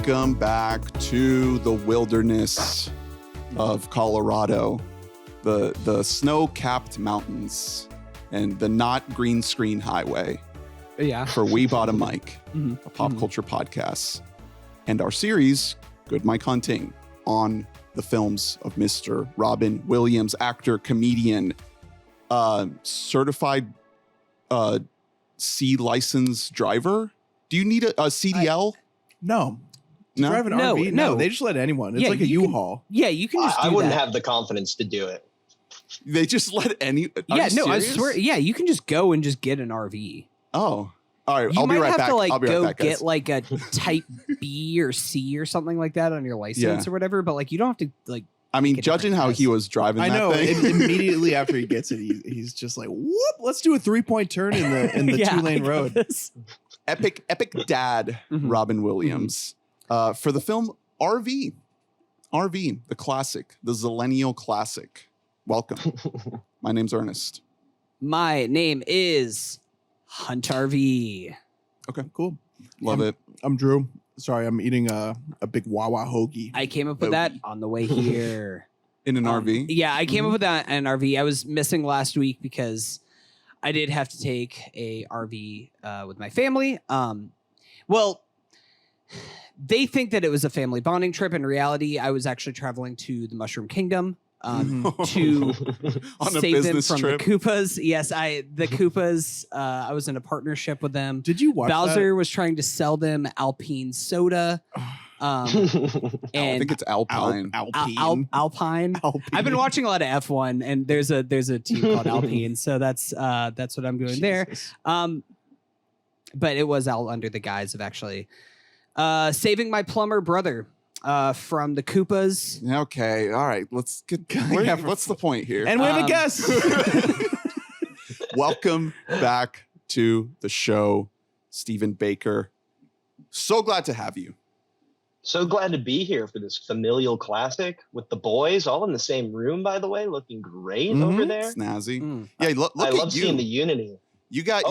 Welcome back to the wilderness of Colorado, the snow-capped mountains, and the not green screen highway. Yeah. For We Bought a Mic, a pop culture podcast, and our series, Good Mic Hunting, on the films of Mr. Robin Williams, actor, comedian, certified C license driver. Do you need a CDL? No. No? Drive an RV? No. They just let anyone. It's like a U-Haul. Yeah, you can just do I wouldn't that. have the confidence to do it. They just let any. Yeah, no, serious? I swear. Yeah, you can just go and just get an RV. Oh, all right. You I'll be might right have back. to like I'll be right go back, guys. get like a type B or C or something like that on your license or whatever. But like, you don't have to like. I mean, judging how he was driving, I that know. thing. Immediately after he gets it, he's just like, "Whoop! Let's do a 3-point turn in the Yeah, 2-lane road." epic dad, Robin Williams, for the film RV, the classic, the Zillennial classic. Welcome. My name's Ernest. My name is Hunt RV. Okay, Cool. love it. I'm Drew. Sorry, I'm eating a big Wawa hoagie. I came up with that on the way here. In an RV. Yeah, I came up with that in an RV. I was missing last week because I did have to take a RV with my family. Well, they think that it was a family bonding trip. In reality, I was actually traveling to the Mushroom Kingdom to On a save them business from trip. the Koopas. Yes, the Koopas. I was in a partnership with them. Did you watch Bowser was trying to sell them Alpine soda. I think it's Alpine. Alpine. Alpine. I've been watching a lot of F1, and there's a team called Alpine, so that's what I'm doing there. But it was all under the guise of actually saving my plumber brother from the Koopas. Okay, all right. Let's get. What's the point here? And we have a guest. Welcome back to the show, Stephen Baker. So glad to have you. So glad to be here for this familial classic with the boys, all in the same room, by the way, looking great over there. Snazzy. Yeah, look I at love you. seeing the unity. You got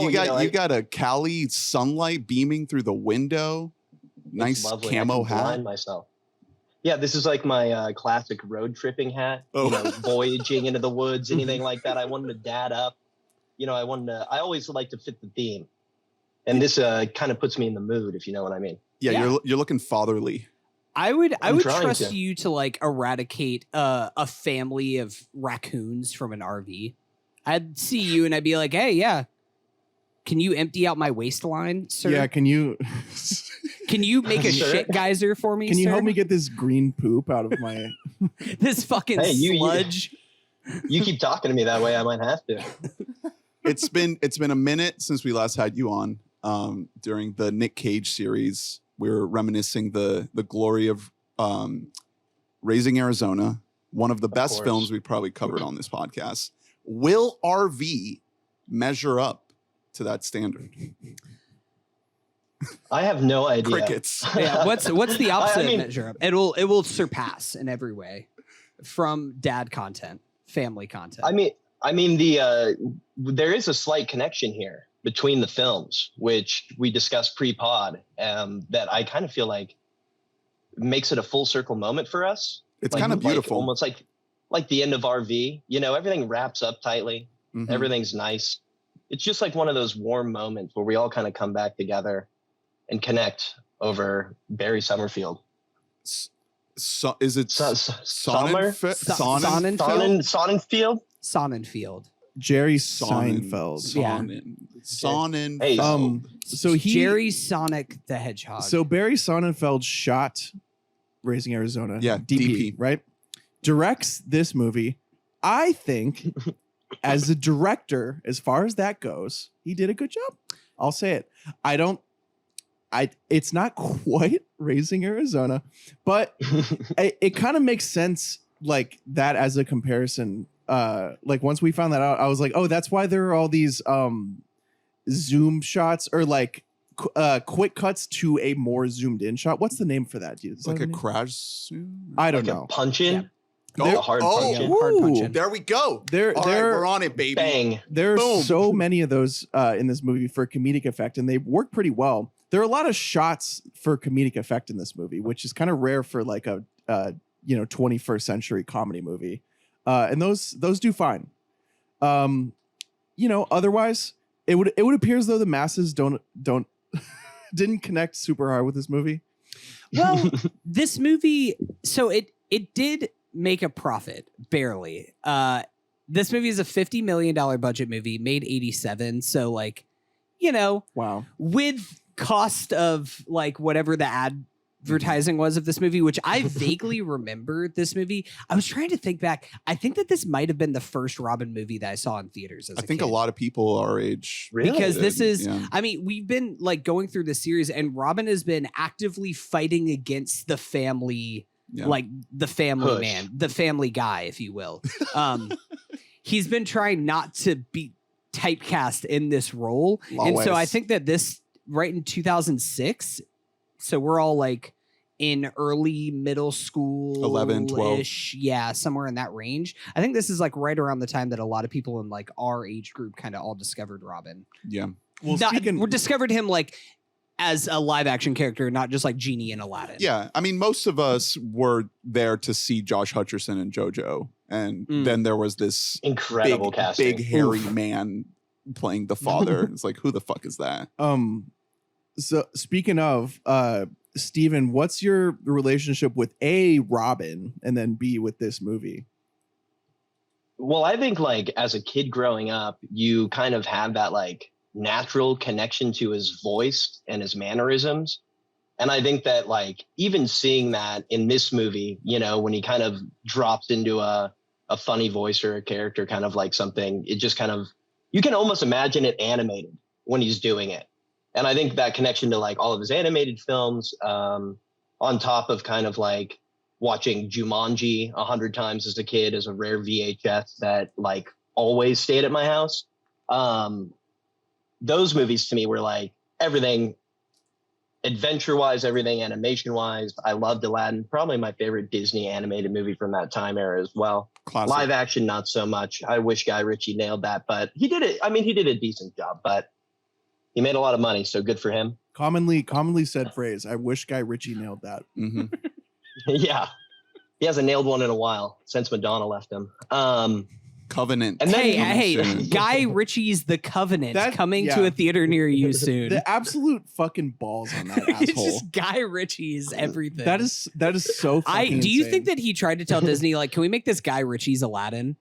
a Cali sunlight beaming through the window. Nice Lovely. camo I can hat. blind myself. Yeah, this is like my classic road tripping hat. Oh. You know, voyaging into the woods, anything like that. I wanted to dad up. You know, I always like to fit the theme. And this kind of puts me in the mood, if you know what I mean. Yeah, you're looking fatherly. I would trying trust to. you to like eradicate a family of raccoons from an RV. I'd see you and I'd be like, hey, yeah. Can you empty out my waistline, sir? Yeah, can you make a Sure. shit geyser for me, can you sir? help me get this green poop out of my this fucking Hey, sludge? You keep talking to me that way, I might have to. It's been a minute since we last had you on. During the Nick Cage series, we were reminiscing the glory of Raising Arizona, one of the best course. films we probably covered on this podcast. Will RV measure up to that standard? I have no idea. Crickets. Yeah, what's the opposite I mean- of measure up? It will surpass in every way, from dad content, family content. I mean there is a slight connection here between the films, which we discussed pre-pod, that I kind of feel like makes it a full circle moment for us. It's kind of beautiful. Almost like the end of RV. You know, everything wraps up tightly. Mhm. Everything's nice. It's just like one of those warm moments where we all kind of come back together and connect over Barry Summerfield. So, is it Sonnenfeld? Sonnenfeld. Jerry Seinfeld. Sonnenfeld. Hey, So Jerry Sonic the Hedgehog. So Barry Sonnenfeld shot Raising Arizona. Yeah, DP. Right? Directs this movie. I think as a director, as far as that goes, he did a good job. I'll say it. It's not quite Raising Arizona, but it kind of makes sense like that as a comparison. Like once we found that out, I was like, oh, that's why there are all these zoom shots or like quick cuts to a more zoomed in shot. What's the name for that? Dude? Like a crash suit? I don't like know. a punch in. Yeah. Like a hard punch in. hard punch in. There we go. There, All right, we're on it, baby. Bang. There are Boom. so many of those in this movie for comedic effect, and they work pretty well. there are a lot of shots for comedic effect in this movie, which is kind of rare for like a 21st century comedy movie. And those do fine. Otherwise it would appear as though the masses don't didn't connect super hard with this movie. Well, this movie, so it did make a profit, barely. This movie is a $50 million budget movie, made 87. So like, Wow. With cost of like whatever the advertising was of this movie, which I vaguely remember this movie. I was trying to think back. I think that this might have been the first Robin movie that I saw in theaters as a think kid. a lot of people our age. Really? Because this is, Yeah. I mean, we've been like going through this series and Robin has been actively fighting against the family, Yeah. like the family Push. man, the family guy, if you will. He's been trying not to be typecast in this role. And so I Always. think that this right in 2006. So we're all like in early middle school, 11, 12. Yeah, somewhere in that range. I think this is like right around the time that a lot of people in like our age group kind of all discovered Robin. Yeah. Well, We discovered him like as a live action character, not just like Genie in Aladdin. Yeah. I mean, most of us were there to see Josh Hutcherson and JoJo. And then there was this Incredible casting. big hairy man playing the father. It's like, who the fuck is that? So speaking of, Steven, what's your relationship with A, Robin, and then B, with this movie? Well, I think like as a kid growing up, you kind of have that like natural connection to his voice and his mannerisms. And I think that like even seeing that in this movie, when he kind of drops into a funny voice or a character, kind of like something, it just kind of, you can almost imagine it animated when he's doing it. And I think that connection to like all of his animated films, on top of kind of like watching Jumanji 100 times as a kid as a rare VHS that like always stayed at my house. Those movies to me were like everything adventure-wise, everything animation-wise. I loved Aladdin, probably my favorite Disney animated movie from that time era as well. Classic. Live action, not so much. I wish Guy Ritchie nailed that, but he did it. I mean, he did a decent job, but he made a lot of money, so good for him. Commonly said phrase. I wish Guy Ritchie nailed that. Mm-hmm. Yeah. He hasn't nailed one in a while since Madonna left him. Covenant. And then- Hey, Soon. Guy Ritchie's The Covenant coming to yeah. a theater near you soon. The absolute fucking balls on that It's asshole. just Guy Ritchie's everything. That is so fucking do you insane. think that he tried to tell Disney, like, can we make this Guy Ritchie's Aladdin?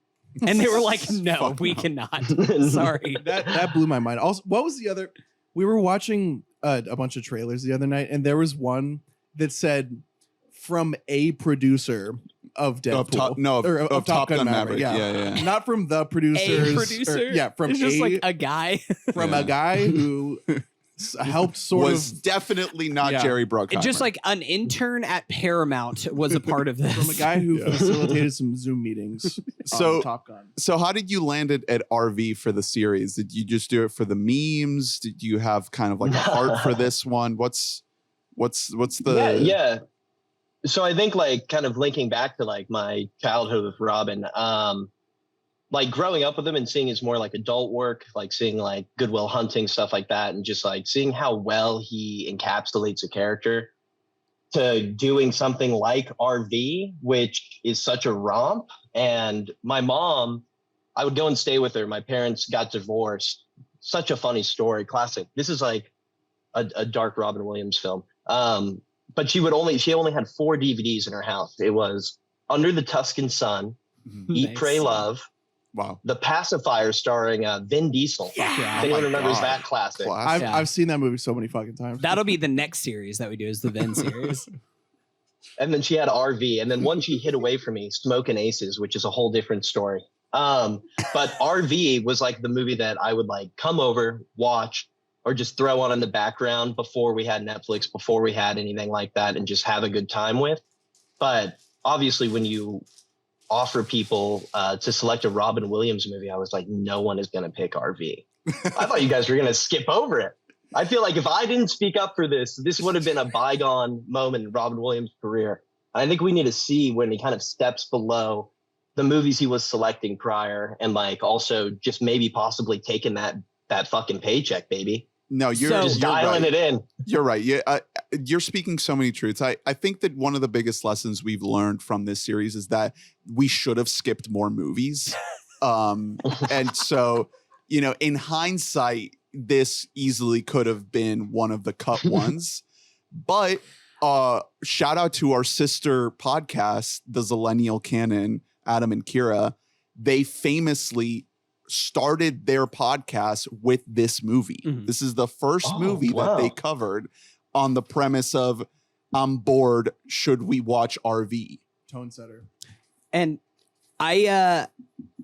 And they were like, no, Fuck we no. cannot. Sorry. that blew my mind. Also, what was the other? We were watching a bunch of trailers the other night, and there was one that said from a producer of Deadpool, of Top Gun Maverick. Yeah. Not from the producers. A producer? From It's just like a guy. from Yeah. a guy who helped Was definitely not Yeah. Jerry Bruckheimer. Just like an intern at Paramount was a part of this. from a guy who Yeah. facilitated some Zoom meetings. So- on Top Gun. So how did you land it at RV for the series? Did you just do it for the memes? Did you have kind of like a heart for this one? What's the yeah. So I think like kind of linking back to like my childhood with Robin, like growing up with him and seeing his more like adult work, like seeing like Good Will Hunting, stuff like that, and just like seeing how well he encapsulates a character, to doing something like RV, which is such a romp. And my mom, I would go and stay with her. My parents got divorced. Such a funny story. Classic. This is like a dark Robin Williams film. But she only had 4 DVDs in her house. It was Under the Tuscan Sun, Mhm. Eat, Nice. Pray, Love, Wow. The Pacifier starring Vin Diesel. Yeah. If anyone Oh my remembers God. that classic. Classic. I've seen that movie so many fucking times. That'll be the next series that we do is the Vin series. And then she had RV. And then one she hid away from me, Smoking Aces, which is a whole different story. But RV was like the movie that I would like come over, watch, or just throw on in the background before we had Netflix, before we had anything like that, and just have a good time with. But obviously when you offer people to select a Robin Williams movie, I was like, no one is going to pick RV. I thought you guys were going to skip over it. I feel like if I didn't speak up for this would have been a bygone moment in Robin Williams' career. I think we need to see when he kind of steps below the movies he was selecting prior, and like also just maybe possibly taking that fucking paycheck, baby. No, you're So- Just you're dialing right. it in. You're right. You're speaking so many truths. I think that one of the biggest lessons we've learned from this series is that we should have skipped more movies. And so, in hindsight, this easily could have been one of the cut ones. But shout out to our sister podcast, the Zillennial Canon, Adam and Kira. They famously started their podcast with this movie. Mhm. This is the first movie wow. that they covered on the premise of, I'm bored, should we watch RV? Tone setter. And I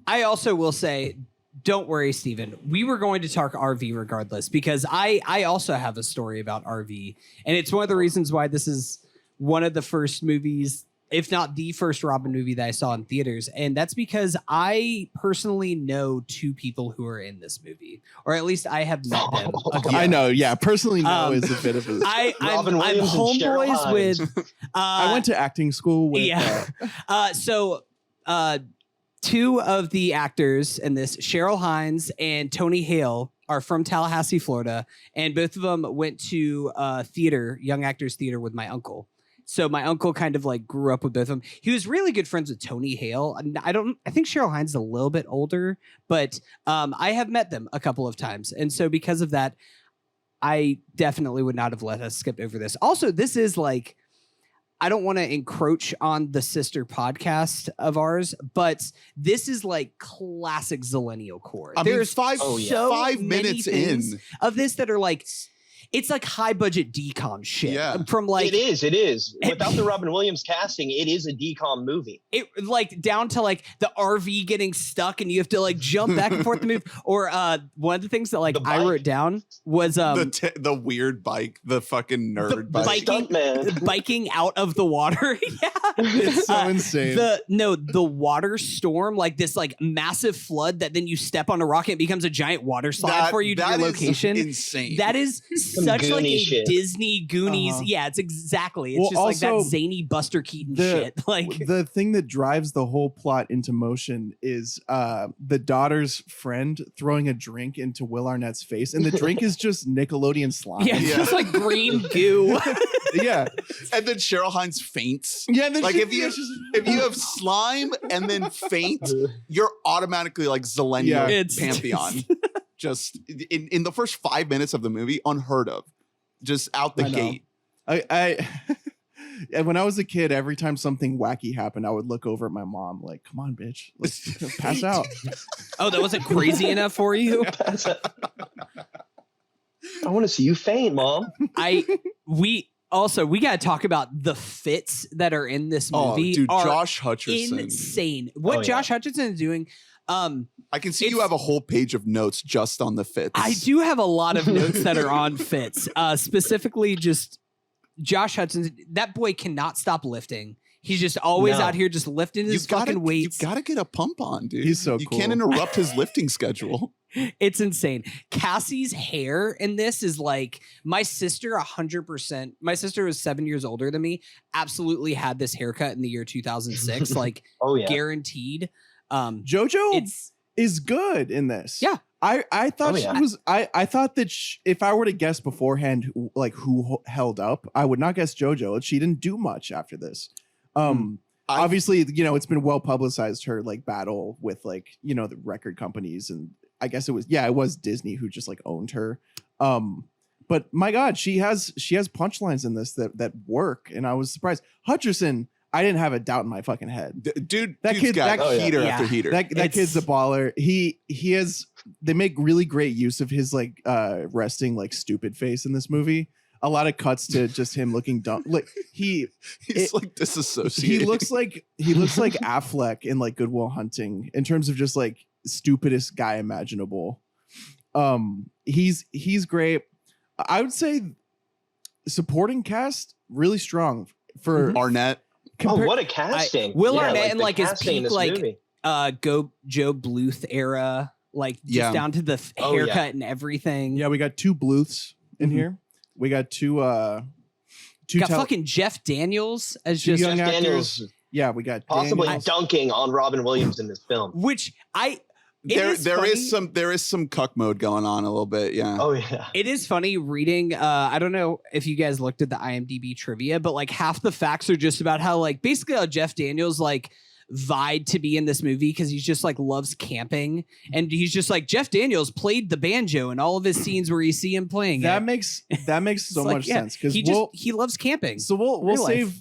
also will say, don't worry, Steven. We were going to talk RV regardless, because I also have a story about RV. And it's one of the reasons why this is one of the first movies, if not the first Robin movie that I saw in theaters. And that's because I personally know two people who are in this movie, or at least I have met them. a couple I know. times. Yeah. Personally, no Um, is a bit of a. I'm Robin Williams and Cheryl homeboys Hines. with. I went to acting school with. Yeah. So two of the actors in this, Cheryl Hines and Tony Hale, are from Tallahassee, Florida, and both of them went to theater, Young Actors Theater, with my uncle. So my uncle kind of like grew up with both of them. He was really good friends with Tony Hale. I think Cheryl Hines is a little bit older, but I have met them a couple of times. And so because of that, I definitely would not have let us skip over this. Also, this is like, I don't want to encroach on the sister podcast of ours, but this is like classic Zillennial core. I mean, There's five many minutes things in. of this that are like, it's like high budget decom shit. Yeah. From like It is. Without the Robin Williams casting, it is a decom movie. it like down to like the RV getting stuck and you have to like jump back and forth to move. Or one of the things that like The I bike. wrote down was The weird bike, the fucking nerd bike. biking Stuntman. biking out of the water. Yeah. It's so insane. The water storm, like this like massive flood that then you step on a rock and it becomes a giant water slide for you to your that is location. insane. That is Some such like Goonie a shit. Disney Goonies. Uh-huh. Yeah, it's exactly. It's Well, just like that also, zany Buster Keaton the- shit. Like the thing that drives the whole plot into motion is the daughter's friend throwing a drink into Will Arnett's face, and the drink is just Nickelodeon slime. yeah, it's Yeah. just like green goo. yeah, and then Cheryl Hines faints. yeah. And then Like she- if you she's- if you have slime and then faint, you're automatically like Zillennial Yeah. It's pantheon. Just in the first 5 minutes of the movie, unheard of. Just out the I know. gate. I and when I was a kid, every time something wacky happened, I would look over at my mom like, "Come on, bitch, let's pass out." Oh, that wasn't crazy enough for you? I want to see you faint, Mom. We gotta talk about the fits that are in this Oh, movie. dude, are Josh Hutcherson. insane. What Oh, yeah. Josh Hutcherson is doing. I can see you It's- have a whole page of notes just on the fits. I do have a lot of notes that are on fits. Specifically, just Josh Hutcherson. That boy cannot stop lifting. He's just always No. out here just lifting his fucking weights. You gotta get a pump on, dude. He's so You cool. can't interrupt his lifting schedule. It's insane. Cassie's hair in this is like my sister 100%. My sister was 7 years older than me. Absolutely had this haircut in the year 2006, like Oh yeah. guaranteed. JoJo It's is good in this. Yeah. I thought Oh, she yeah. was. I thought that if I were to guess beforehand, like who held up, I would not guess JoJo. She didn't do much after this. Obviously, it's been well publicized her like battle with like the record companies, and I guess it was Disney who just like owned her. But my God, she has punchlines in this that work, and I was surprised. Hutcherson, I didn't have a doubt in my fucking head. Dude, That dude's kid- got that- heater Yeah. after heater. That kid's a baller. He has. They make really great use of his like resting like stupid face in this movie. A lot of cuts to just him looking dumb. Like He's like disassociated. he looks like Affleck in like Good Will Hunting in terms of just like stupidest guy imaginable. He's great. I would say supporting cast really strong for Arnett. Oh, what a casting! Will Arnett in the like his casting in peak this like movie. go Joe Bluth era, like just Yeah. down to the Oh, haircut yeah. and everything. Yeah, we got two Bluths in Mhm. here. We got two Got fucking Jeff Daniels as Two just young Jeff actors. Daniels Yeah, we got possibly Daniels. dunking on Robin Williams in this film. which there is some cuck mode going on a little bit. Yeah. Oh yeah. It is funny reading. I don't know if you guys looked at the IMDb trivia, but like half the facts are just about how like basically how Jeff Daniels like vied to be in this movie because he's just like loves camping, and he's just like Jeff Daniels played the banjo in all of his scenes where you see him playing. That makes so much sense because he loves camping. So we'll save.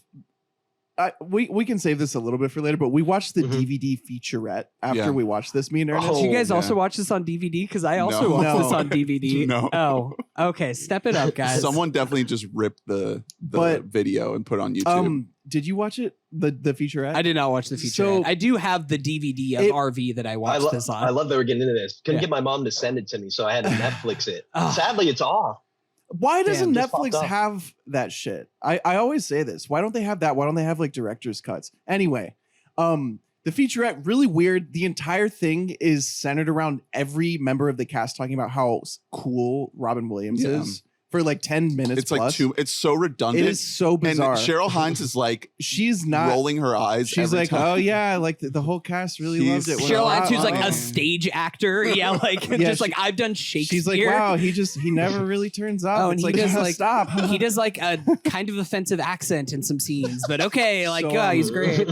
We can save this a little bit for later, but we watched the DVD featurette after we watched this. Me and Ernest. Did you guys also watch this on DVD? Because I also watched this on DVD. No. Oh, okay. Step it up, guys. Someone definitely just ripped the video and put it on YouTube. Did you watch it? The featurette? I did not watch the featurette. So, I do have the DVD of RV that I watched this on. I love that we're getting into this. Couldn't get my mom to send it to me, so I had to Netflix it. Sadly, it's off. Why doesn't Netflix have that shit? I always say this. Why don't they have that? Why don't they have like director's cuts? Anyway, the featurette, really weird. The entire thing is centered around every member of the cast talking about how cool Robin Williams is. For like 10 minutes it's plus. It's so redundant. It is so bizarre. And Cheryl Hines is like, she's not rolling her eyes. She's like, time. oh yeah, like the whole cast really loved it. Cheryl Hines, who's like a stage actor. Yeah, like just like I've done Shakespeare. She's like, wow, he never really turns up. Oh, and it's he like, does like stop. He does like a kind of offensive accent in some scenes, but okay, like he's great.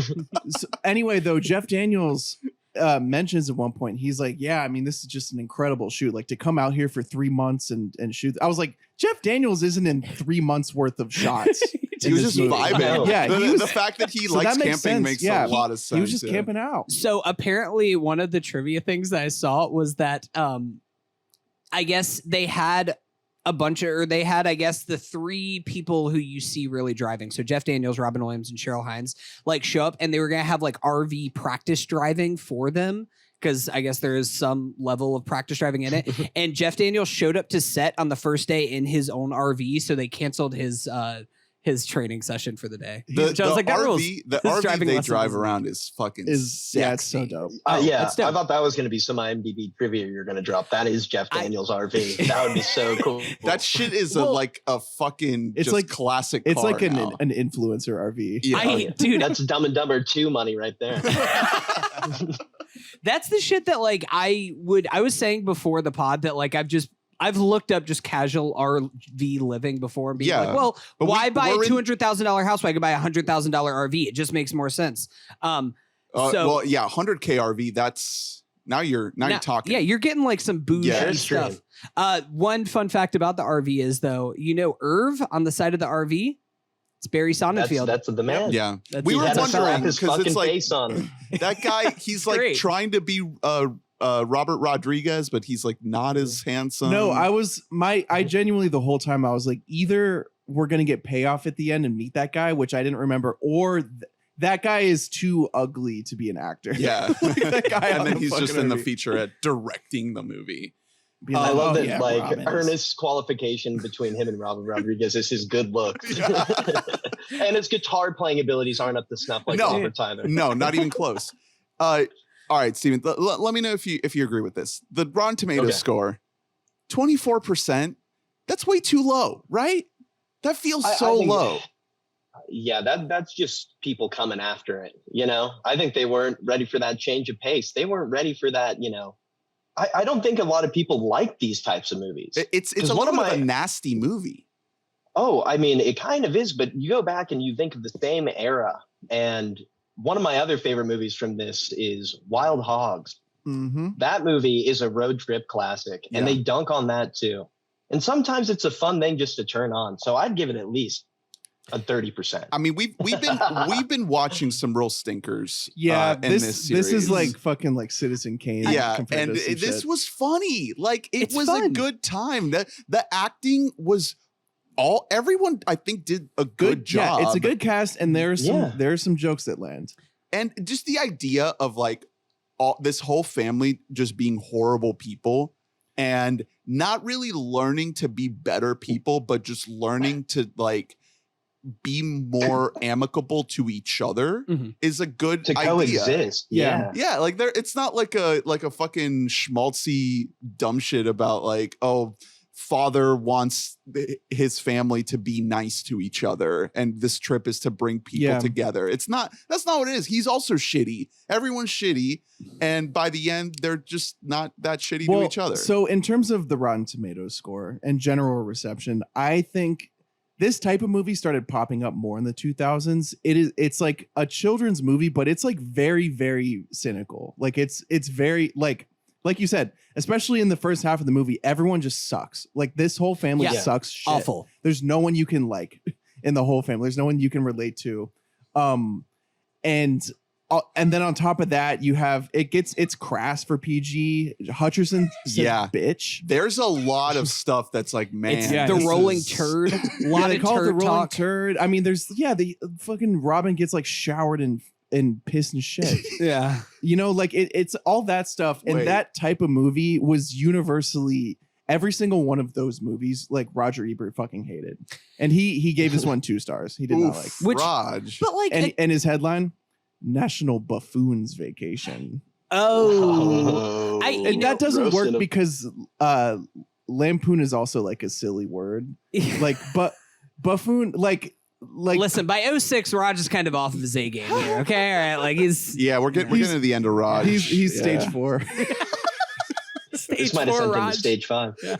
So, anyway, though, Jeff Daniels mentions at one point, he's like, yeah, I mean, this is just an incredible shoot. Like to come out here for 3 months and shoot. I was like, Jeff Daniels isn't in 3 months worth of shots. He was just vibing. Yeah, the fact that he likes camping makes a lot of sense. He was just camping out. So apparently, one of the trivia things that I saw was that I guess they had I guess the 3 people who you see really driving. So Jeff Daniels, Robin Williams, and Cheryl Hines like show up, and they were gonna have like RV practice driving for them because I guess there is some level of practice driving in it. And Jeff Daniels showed up to set on the first day in his own RV, so they canceled his training session for the day. The RV they drive around is fucking sexy. Yeah, it's so dope. I thought that was going to be some IMDb trivia you're going to drop. That is Jeff Daniels' RV. That would be so cool. That shit is like a fucking it's just like classic. It's car like an influencer RV. Yeah. Dude, that's Dumb and Dumber 2 money right there. That's the shit that like I was saying before the pod that like I've looked up just casual RV living before and being like, well, why buy a $200,000 house when I can buy a $100,000 RV? It just makes more sense. Well, yeah, $100K RV. That's now you're talking. Yeah, you're getting like some bougie stuff. One fun fact about the RV is though, Irv on the side of the RV. It's Barry Sonnenfeld. That's the man. Yeah, we were wondering because it's like face on him. That guy. He's like trying to be Robert Rodriguez, but he's like not as handsome. No, I genuinely the whole time I was like, either we're gonna get payoff at the end and meet that guy, which I didn't remember, or that guy is too ugly to be an actor. Yeah, like that guy, and then he's just in the featurette directing the movie. I love that, like, Ernest's qualification between him and Robert Rodriguez is his good looks. And his guitar playing abilities aren't up to snuff like Robert Tyler. No, not even close. All right, Steven, let me know if you agree with this. The Rotten Tomatoes score, 24%, that's way too low, right? That feels so low. Yeah, that's just people coming after it, I think they weren't ready for that change of pace. They weren't ready for that, I don't think a lot of people like these types of movies. It's a little bit of a nasty movie. Oh, I mean, it kind of is, but you go back and you think of the same era. And one of my other favorite movies from this is Wild Hogs. Mm-hmm. That movie is a road trip classic, and they dunk on that too. And sometimes it's a fun thing just to turn on. So I'd give it at least a 30%. I mean, we've been watching some real stinkers. Yeah, in this series. This is like fucking like Citizen Kane. Yeah, and this was funny. Like it was fun. A good time. The acting was everyone I think did a good job. Yeah, it's a good cast, and there are some jokes that land. And just the idea of like this whole family just being horrible people and not really learning to be better people, but just learning to like be more amicable to each other is a good idea. Coexist. Yeah. Like it's not like a fucking schmaltzy dumb shit about like, oh, father wants his family to be nice to each other, and this trip is to bring people together. That's not what it is. He's also shitty. Everyone's shitty, and by the end, they're just not that shitty to each other. So in terms of the Rotten Tomatoes score and general reception, I think this type of movie started popping up more in the 2000s. It's like a children's movie, but it's like very, very cynical. Like it's very like you said, especially in the first half of the movie, everyone just sucks. Like this whole family sucks shit. Awful. There's no one you can like in the whole family. There's no one you can relate to. And then on top of that, you have it's crass for PG. Hutcherson says bitch. There's a lot of stuff that's like, man, it's the rolling turd. A lot they of call it the turd rolling talk. turd. I mean, there's the fucking Robin gets like showered in piss and shit. Yeah. You know, like it's all that stuff. And that type of movie was universally, every single one of those movies, like Roger Ebert fucking hated. And he gave this one 2 stars. He did not like. Which, Raj. but like, and his headline, National Buffoon's Vacation. that doesn't work because lampoon is also like a silly word. Like, but buffoon, like listen, by 06, Raj is kind of off of his A game here. Okay, all right, like we're getting to the end of Raj. He's stage 4. This might have sent him to stage 5. Yeah.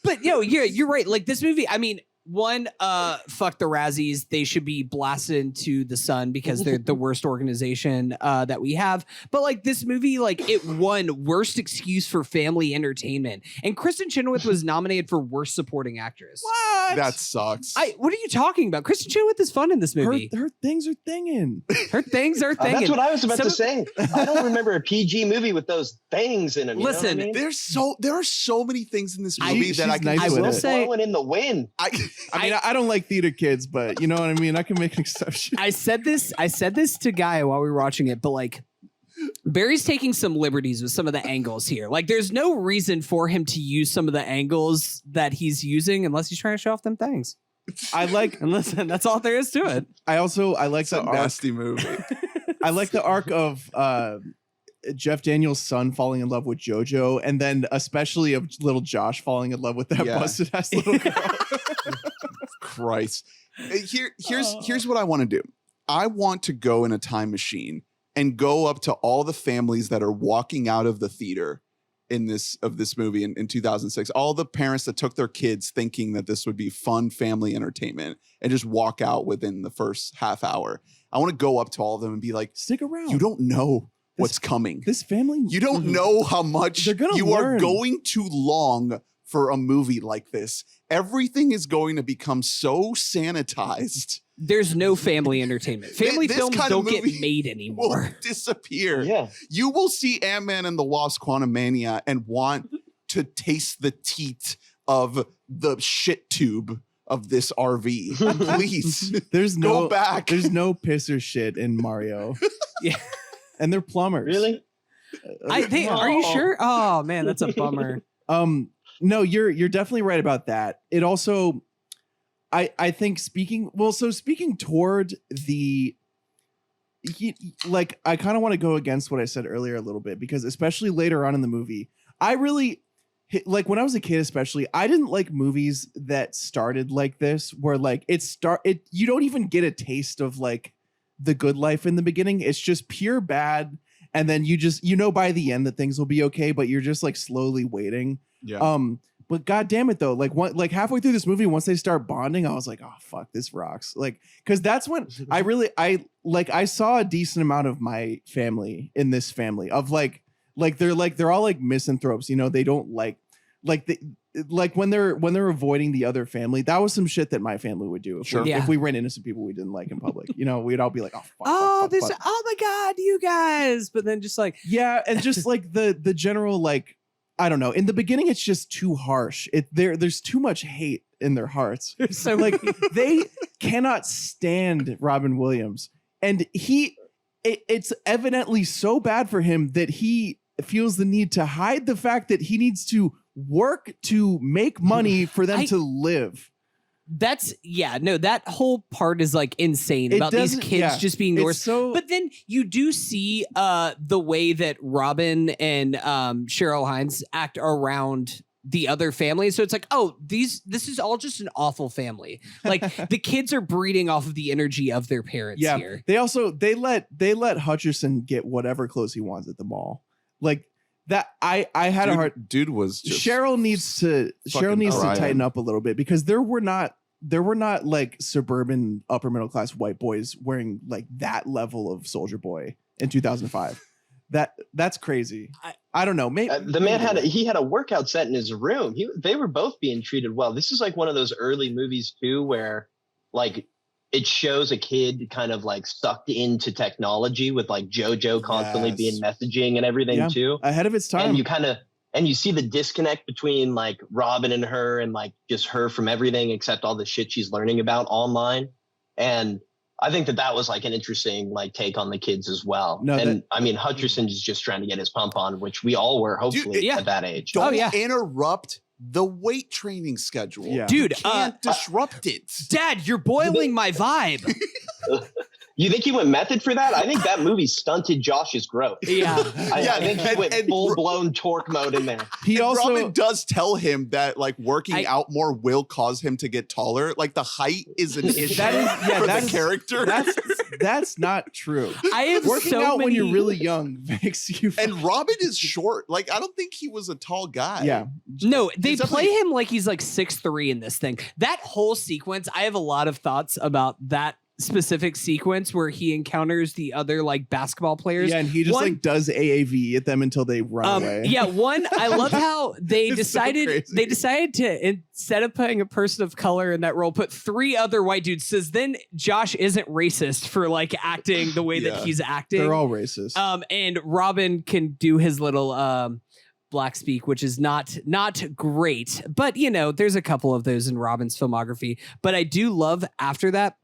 But you're right. Like this movie, I mean, one, fuck the Razzies. They should be blasted into the sun because they're the worst organization that we have. But like this movie, like it won worst excuse for family entertainment, and Kristin Chenoweth was nominated for worst supporting actress. What? That sucks. What are you talking about? Kristin Chenoweth is fun in this movie. Her things are thinging. Her things are thinging. That's what I was about to say. I don't remember a PG movie with those things in them. Listen, you know what I mean? there are so many things in this movie that I will say, blowing in the wind. I mean, I don't like theater kids, but you know what I mean? I can make an exception. I said this to Guy while we were watching it, but like Barry's taking some liberties with some of the angles here. Like there's no reason for him to use some of the angles that he's using unless he's trying to show off them things. And listen, that's all there is to it. I like the nasty movie. I like the arc of Jeff Daniels' son falling in love with JoJo, and then especially of little Josh falling in love with that busted ass little girl. Christ. Here's what I want to do. I want to go in a time machine and go up to all the families that are walking out of the theater in this movie in 2006. All the parents that took their kids thinking that this would be fun family entertainment and just walk out within the first half hour. I want to go up to all of them and be like, stick around. You don't know what's coming. This family. You don't know how much you are going too long for a movie like this. Everything is going to become so sanitized. There's no family entertainment. Family films don't get made anymore. Will disappear. Yeah. You will see Ant-Man and the Wasp: Quantumania and want to taste the teat of the shit tube of this RV. Please. Go back. There's no piss or shit in Mario. Yeah. And they're plumbers. Really? Are you sure? Oh man, that's a bummer. No, you're definitely right about that. It also, I think speaking toward the, I kind of want to go against what I said earlier a little bit, because especially later on in the movie, I really, when I was a kid especially, I didn't like movies that started like this, where you don't even get a taste of like the good life in the beginning. It's just pure bad. And then by the end that things will be okay, but you're just like slowly waiting. Yeah. But god damn it though, like halfway through this movie, once they start bonding, I was like, oh fuck, this rocks. Like, because that's when I saw a decent amount of my family in this family of they're all like misanthropes, you know. They don't when they're avoiding the other family. That was some shit that my family would do if we ran into some people we didn't like in public. You know, we'd all be like, oh fuck, fuck. Oh my god, you guys. But then just like, yeah, and just like the general, like, I don't know. In the beginning, it's just too harsh. There's too much hate in their hearts. So like they cannot stand Robin Williams, and it's evidently so bad for him that he feels the need to hide the fact that he needs to work to make money for them to live. That whole part is like insane about these kids just being the worst. But then you do see the way that Robin and Cheryl Hines act around the other family. So it's like, oh, this is all just an awful family. Like the kids are breeding off of the energy of their parents here. They let Hutcherson get whatever clothes he wants at the mall. Like that I had a hard dude was just Cheryl needs to tighten up a little bit, because there were not like suburban upper middle class white boys wearing like that level of Soldier Boy in 2005. That's crazy. I don't know. Maybe the man had a workout set in his room. They were both being treated well. This is like one of those early movies too, where like it shows a kid kind of like sucked into technology with like JoJo constantly being messaging and everything too. Ahead of its time. And you see the disconnect between like Robin and her, and like just her from everything except all the shit she's learning about online. And I think that was like an interesting like take on the kids as well. I mean, Hutcherson is just trying to get his pump on, which we all were hopefully at that age. Don't interrupt the weight training schedule. Yeah. Dude, can't disrupt it. Dad, you're boiling my vibe. You think he went method for that? I think that movie stunted Josh's growth. Yeah. I think he went full-blown torque mode in there. Robin does tell him that like working out more will cause him to get taller. Like the height is an issue for the character. That's not true. I have working out when you're really young makes you. And Robin is short. Like I don't think he was a tall guy. Yeah. No, they play him like he's like 6'3" in this thing. That whole sequence, I have a lot of thoughts about that specific sequence where he encounters the other like basketball players. Yeah, and he just like does AAV at them until they run away. Yeah, I love how they decided to, instead of putting a person of color in that role, put 3 other white dudes. Says then Josh isn't racist for like acting the way that he's acting. They're all racist. And Robin can do his little black speak, which is not great, but you know, there's a couple of those in Robin's filmography. But I do love after that,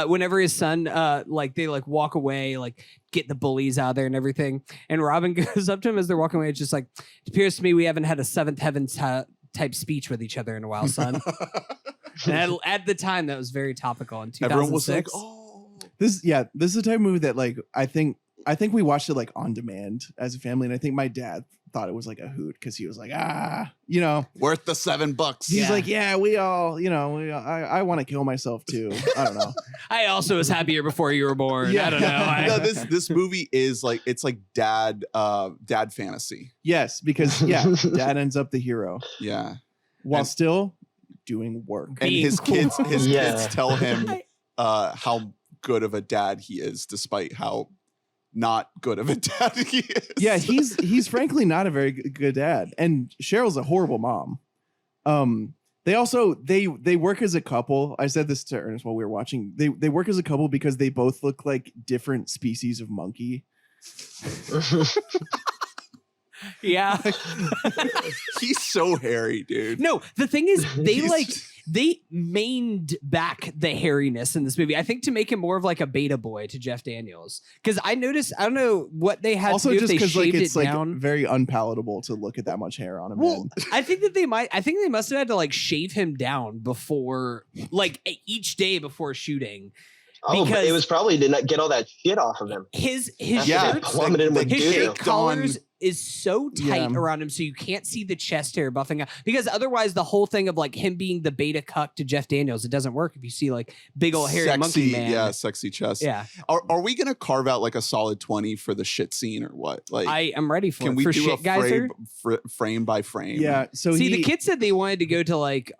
whenever his son like they like walk away, like get the bullies out of there and everything, and Robin goes up to him as they're walking away. It's just like, it appears to me we haven't had a seventh heaven type speech with each other in a while, son. And at the time that was very topical in 2006. Everyone was like, oh, this is the type of movie that like I think we watched it like on demand as a family, and I think my dad thought it was like a hoot because he was like, worth the $7. He's like, yeah, we all, I want to kill myself too. I don't know. I also was happier before you were born. Yeah. I don't know. No, this movie is like, it's like dad fantasy. Yes, because dad ends up the hero. Yeah, while still doing work, and his kids tell him how good of a dad he is, despite how not good of a dad he is. Yeah, he's frankly not a very good dad, and Cheryl's a horrible mom. They also they work as a couple. I said this to Ernest while we were watching. They work as a couple because they both look like different species of monkey. Yeah. He's so hairy, dude. No, the thing is they maned back the hairiness in this movie, I think, to make him more of like a beta boy to Jeff Daniels. Because I noticed, I don't know what they had also to do just because like it's like very unpalatable to look at that much hair on a man. I think that they must have had to like shave him down before, like each day before shooting. Oh, but it was probably to not get all that shit off of him. His shirt collars is so tight around him, so you can't see the chest hair buffing out. Because otherwise, the whole thing of like him being the beta cuck to Jeff Daniels, it doesn't work if you see like big old hairy monkey man. Yeah, sexy chest. Yeah. Are we gonna carve out like a solid 20 for the shit scene or what? Like, I am ready for. Can we for do shit, frame by frame? Yeah. So the kid said they wanted to go to like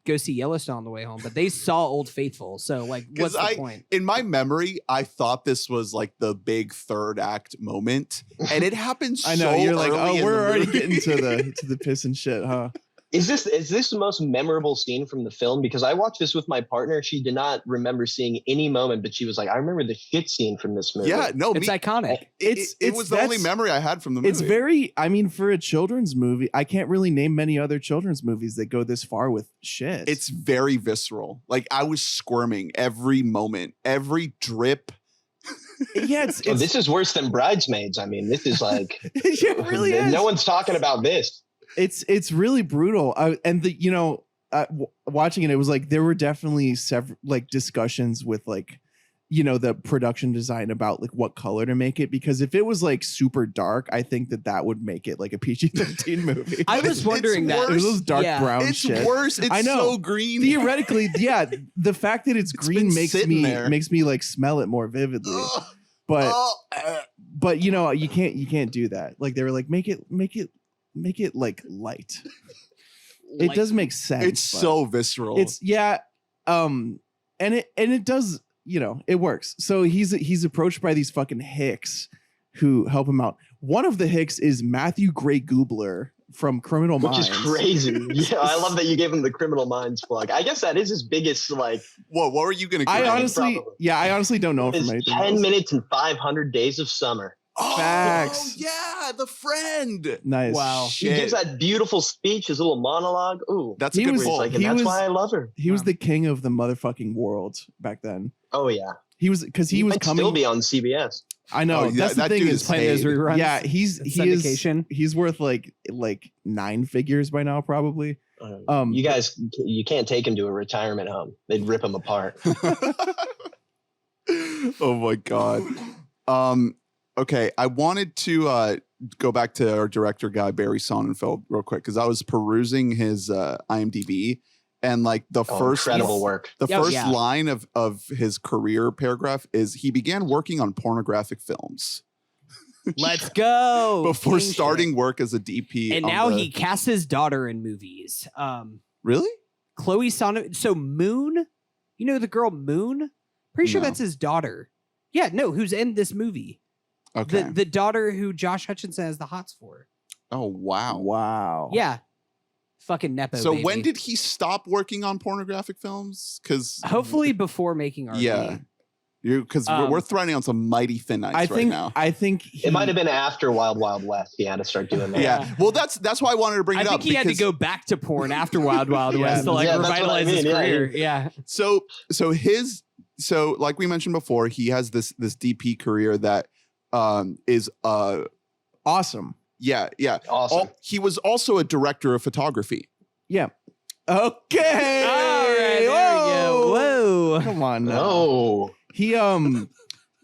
go see Yellowstone on the way home, but they saw Old Faithful. So like, what's the point? In my memory, I thought this was like the big third act moment, and it happened. I know you're like, oh, we're already getting to the piss and shit, huh? Is this the most memorable scene from the film? Because I watched this with my partner. She did not remember seeing any moment, but she was like, I remember the shit scene from this movie. Yeah, no, it's iconic. It was the only memory I had from the movie. It's very, I mean, for a children's movie, I can't really name many other children's movies that go this far with shit. It's very visceral. Like I was squirming every moment, every drip. Yeah, this is worse than Bridesmaids. I mean, this is like, it really is. No one's talking about this. It's really brutal. Watching it, it was like there were definitely several like discussions with like the production design about like what color to make it, because if it was like super dark, I think that would make it like a PG-13 movie. I was wondering that. It was those dark brown It's shit. worse. It's I know. so green. Theoretically, yeah, the fact that it's green been makes sitting there. me like smell it more vividly. Ugh. But you can't do that. Like they were like make it like light. It does make sense. It's but so visceral. It's and it does, it works. So he's approached by these fucking hicks who help him out. One of the hicks is Matthew Gray Gubler from Criminal Minds. Which is crazy. Yeah, I love that you gave him the Criminal Minds plug. I guess that is his biggest, like... What were you going to I give? honestly don't know His from anything 10 else. minutes and 500 days of summer. Oh, Facts. yeah, The Friend. Nice. Wow. He gives that beautiful speech, his little monologue. Ooh. That's He a good was pull. Like, and that's why I love her. He was the king of the motherfucking world back then. Oh, yeah. He was Might coming. still be on CBS. I know. Oh, that's that the thing dude is is playing those paid. reruns. Yeah, he's worth like 9 figures by now, probably. You guys, you can't take him to a retirement home. They'd rip him apart. Oh my god. Okay, I wanted to go back to our director guy Barry Sonnenfeld real quick because I was perusing his IMDb, and like the first incredible work. The Yeah, first yeah. line of his career paragraph is he began working on pornographic films Let's go. before King starting shit. work as a DP. And on now the- he casts his daughter in movies. really. Chloe Sonnet. So Moon, the girl Moon? Pretty sure No. that's his daughter. Yeah, no, who's in this movie. Okay. The daughter who Josh Hutcherson has the hots for. Oh wow. Wow. Yeah. Fucking Nepo. So baby. when did he stop working on pornographic films? Because Hopefully before making RV. yeah, because we're threading on some mighty thin ice right now. I think It might have been after Wild Wild West. He had to start doing that. Yeah. Well, that's why I wanted to bring I it up. think he had to because- go back to porn after Wild Wild Yeah. West to like Yeah, that's what I revitalize his mean, yeah. career. Yeah. So like we mentioned before, he has this DP career that is awesome. yeah. Awesome. He was also a director of photography. Yeah. Okay. All right. There we go. Whoa. Come on now. No. He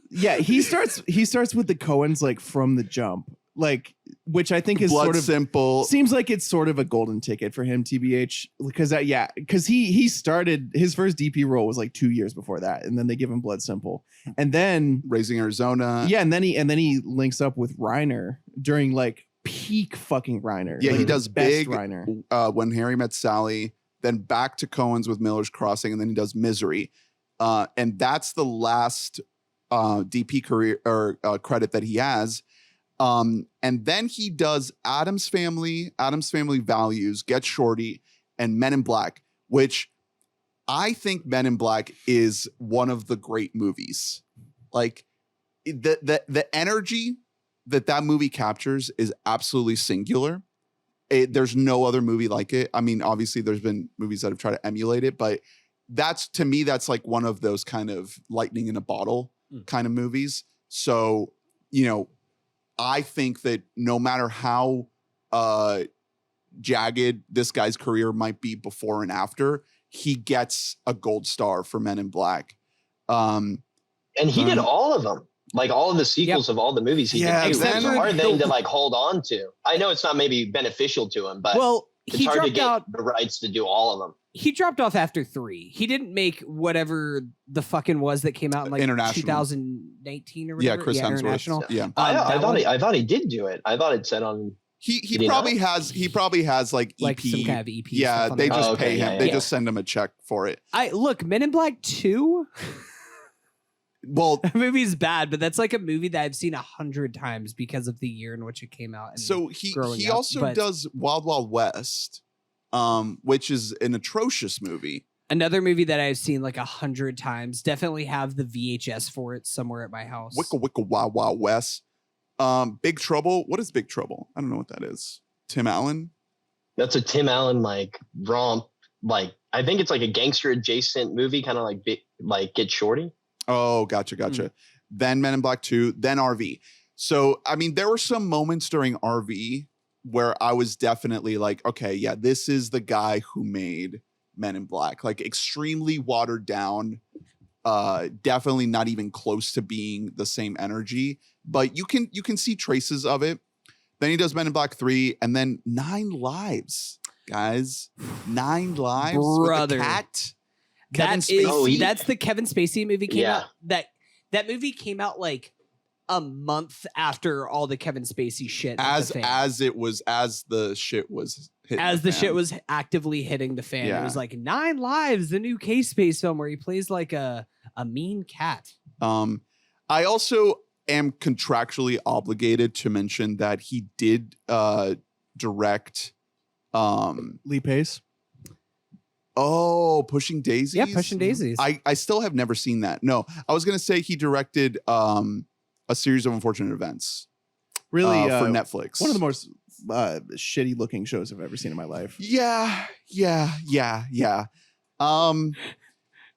he starts with the Coens like from the jump, like, which I think is Blood sort of Simple. seems like it's sort of a golden ticket for him, TBH, because he started his first DP role was like 2 years before that, and then they give him Blood Simple, and then Raising Arizona. and then he links up with Reiner during like peak fucking Reiner. Yeah, like, he does best big Reiner. When Harry Met Sally, then back to Cohen's with Miller's Crossing, and then he does Misery. And that's the last DP career or credit that he has. And then he does Addams Family Values, Get Shorty, and Men in Black, which I think Men in Black is one of the great movies. Like the energy that movie captures is absolutely singular. There's no other movie like it. I mean, obviously there's been movies that have tried to emulate it, but to me, that's like one of those kind of lightning in a bottle kind of movies. So, I think that no matter how jagged this guy's career might be before and after, he gets a gold star for Men in Black. And he did all of them. Like all of the sequels of all the movies he Yeah, did. Too. except It's a for hard thing to like hold on to. I know it's not maybe beneficial to him, but Well, it's he hard to dropped get out. the rights to do all of them. He dropped off after 3. He didn't make whatever the fucking was that came out in like International. 2019 or Yeah, whatever. Chris Hemsworth. International. Yeah. I that thought he did do it. I thought it said on. He Did he probably not? has like EP. like some kind of EP. Yeah, stuff on they there. just Oh, okay, pay him. yeah, They yeah. just send him a check for it. Men in Black 2. Well, That movie's bad, but that's like a movie that I've seen 100 times because of the year in which it came out. And so he growing up, also but- does Wild Wild West, which is an atrocious movie. another movie that I've seen like 100 times. Definitely have the VHS for it somewhere at my house. Wicka Wicka Wild Wild West. Big Trouble. What is Big Trouble? I don't know what that is. Tim Allen. That's a Tim Allen like romp. Like I think it's like a gangster adjacent movie, kind of like Get Shorty. Oh, gotcha. Then Men in Black 2, then RV. So, I mean, there were some moments during RV where I was definitely like, okay, yeah, this is the guy who made Men in Black. Like extremely watered down, definitely not even close to being the same energy, but you can see traces of it. Then he does Men in Black 3, and then 9 Lives, guys. 9 Lives Brother. with the cat. That's the Kevin Spacey movie came out. That movie came out like a month after all the Kevin Spacey shit. As the shit was hitting shit was actively hitting the fan. Yeah. It was like 9 Lives, the new K-Space film where he plays like a mean cat. I also am contractually obligated to mention that he did direct Lee Pace. Oh, Pushing Daisies? Yeah, Pushing Daisies. I still have never seen that. No, I was going to say he directed a series of unfortunate events. Really? For Netflix. One of the most shitty looking shows I've ever seen in my life. Yeah.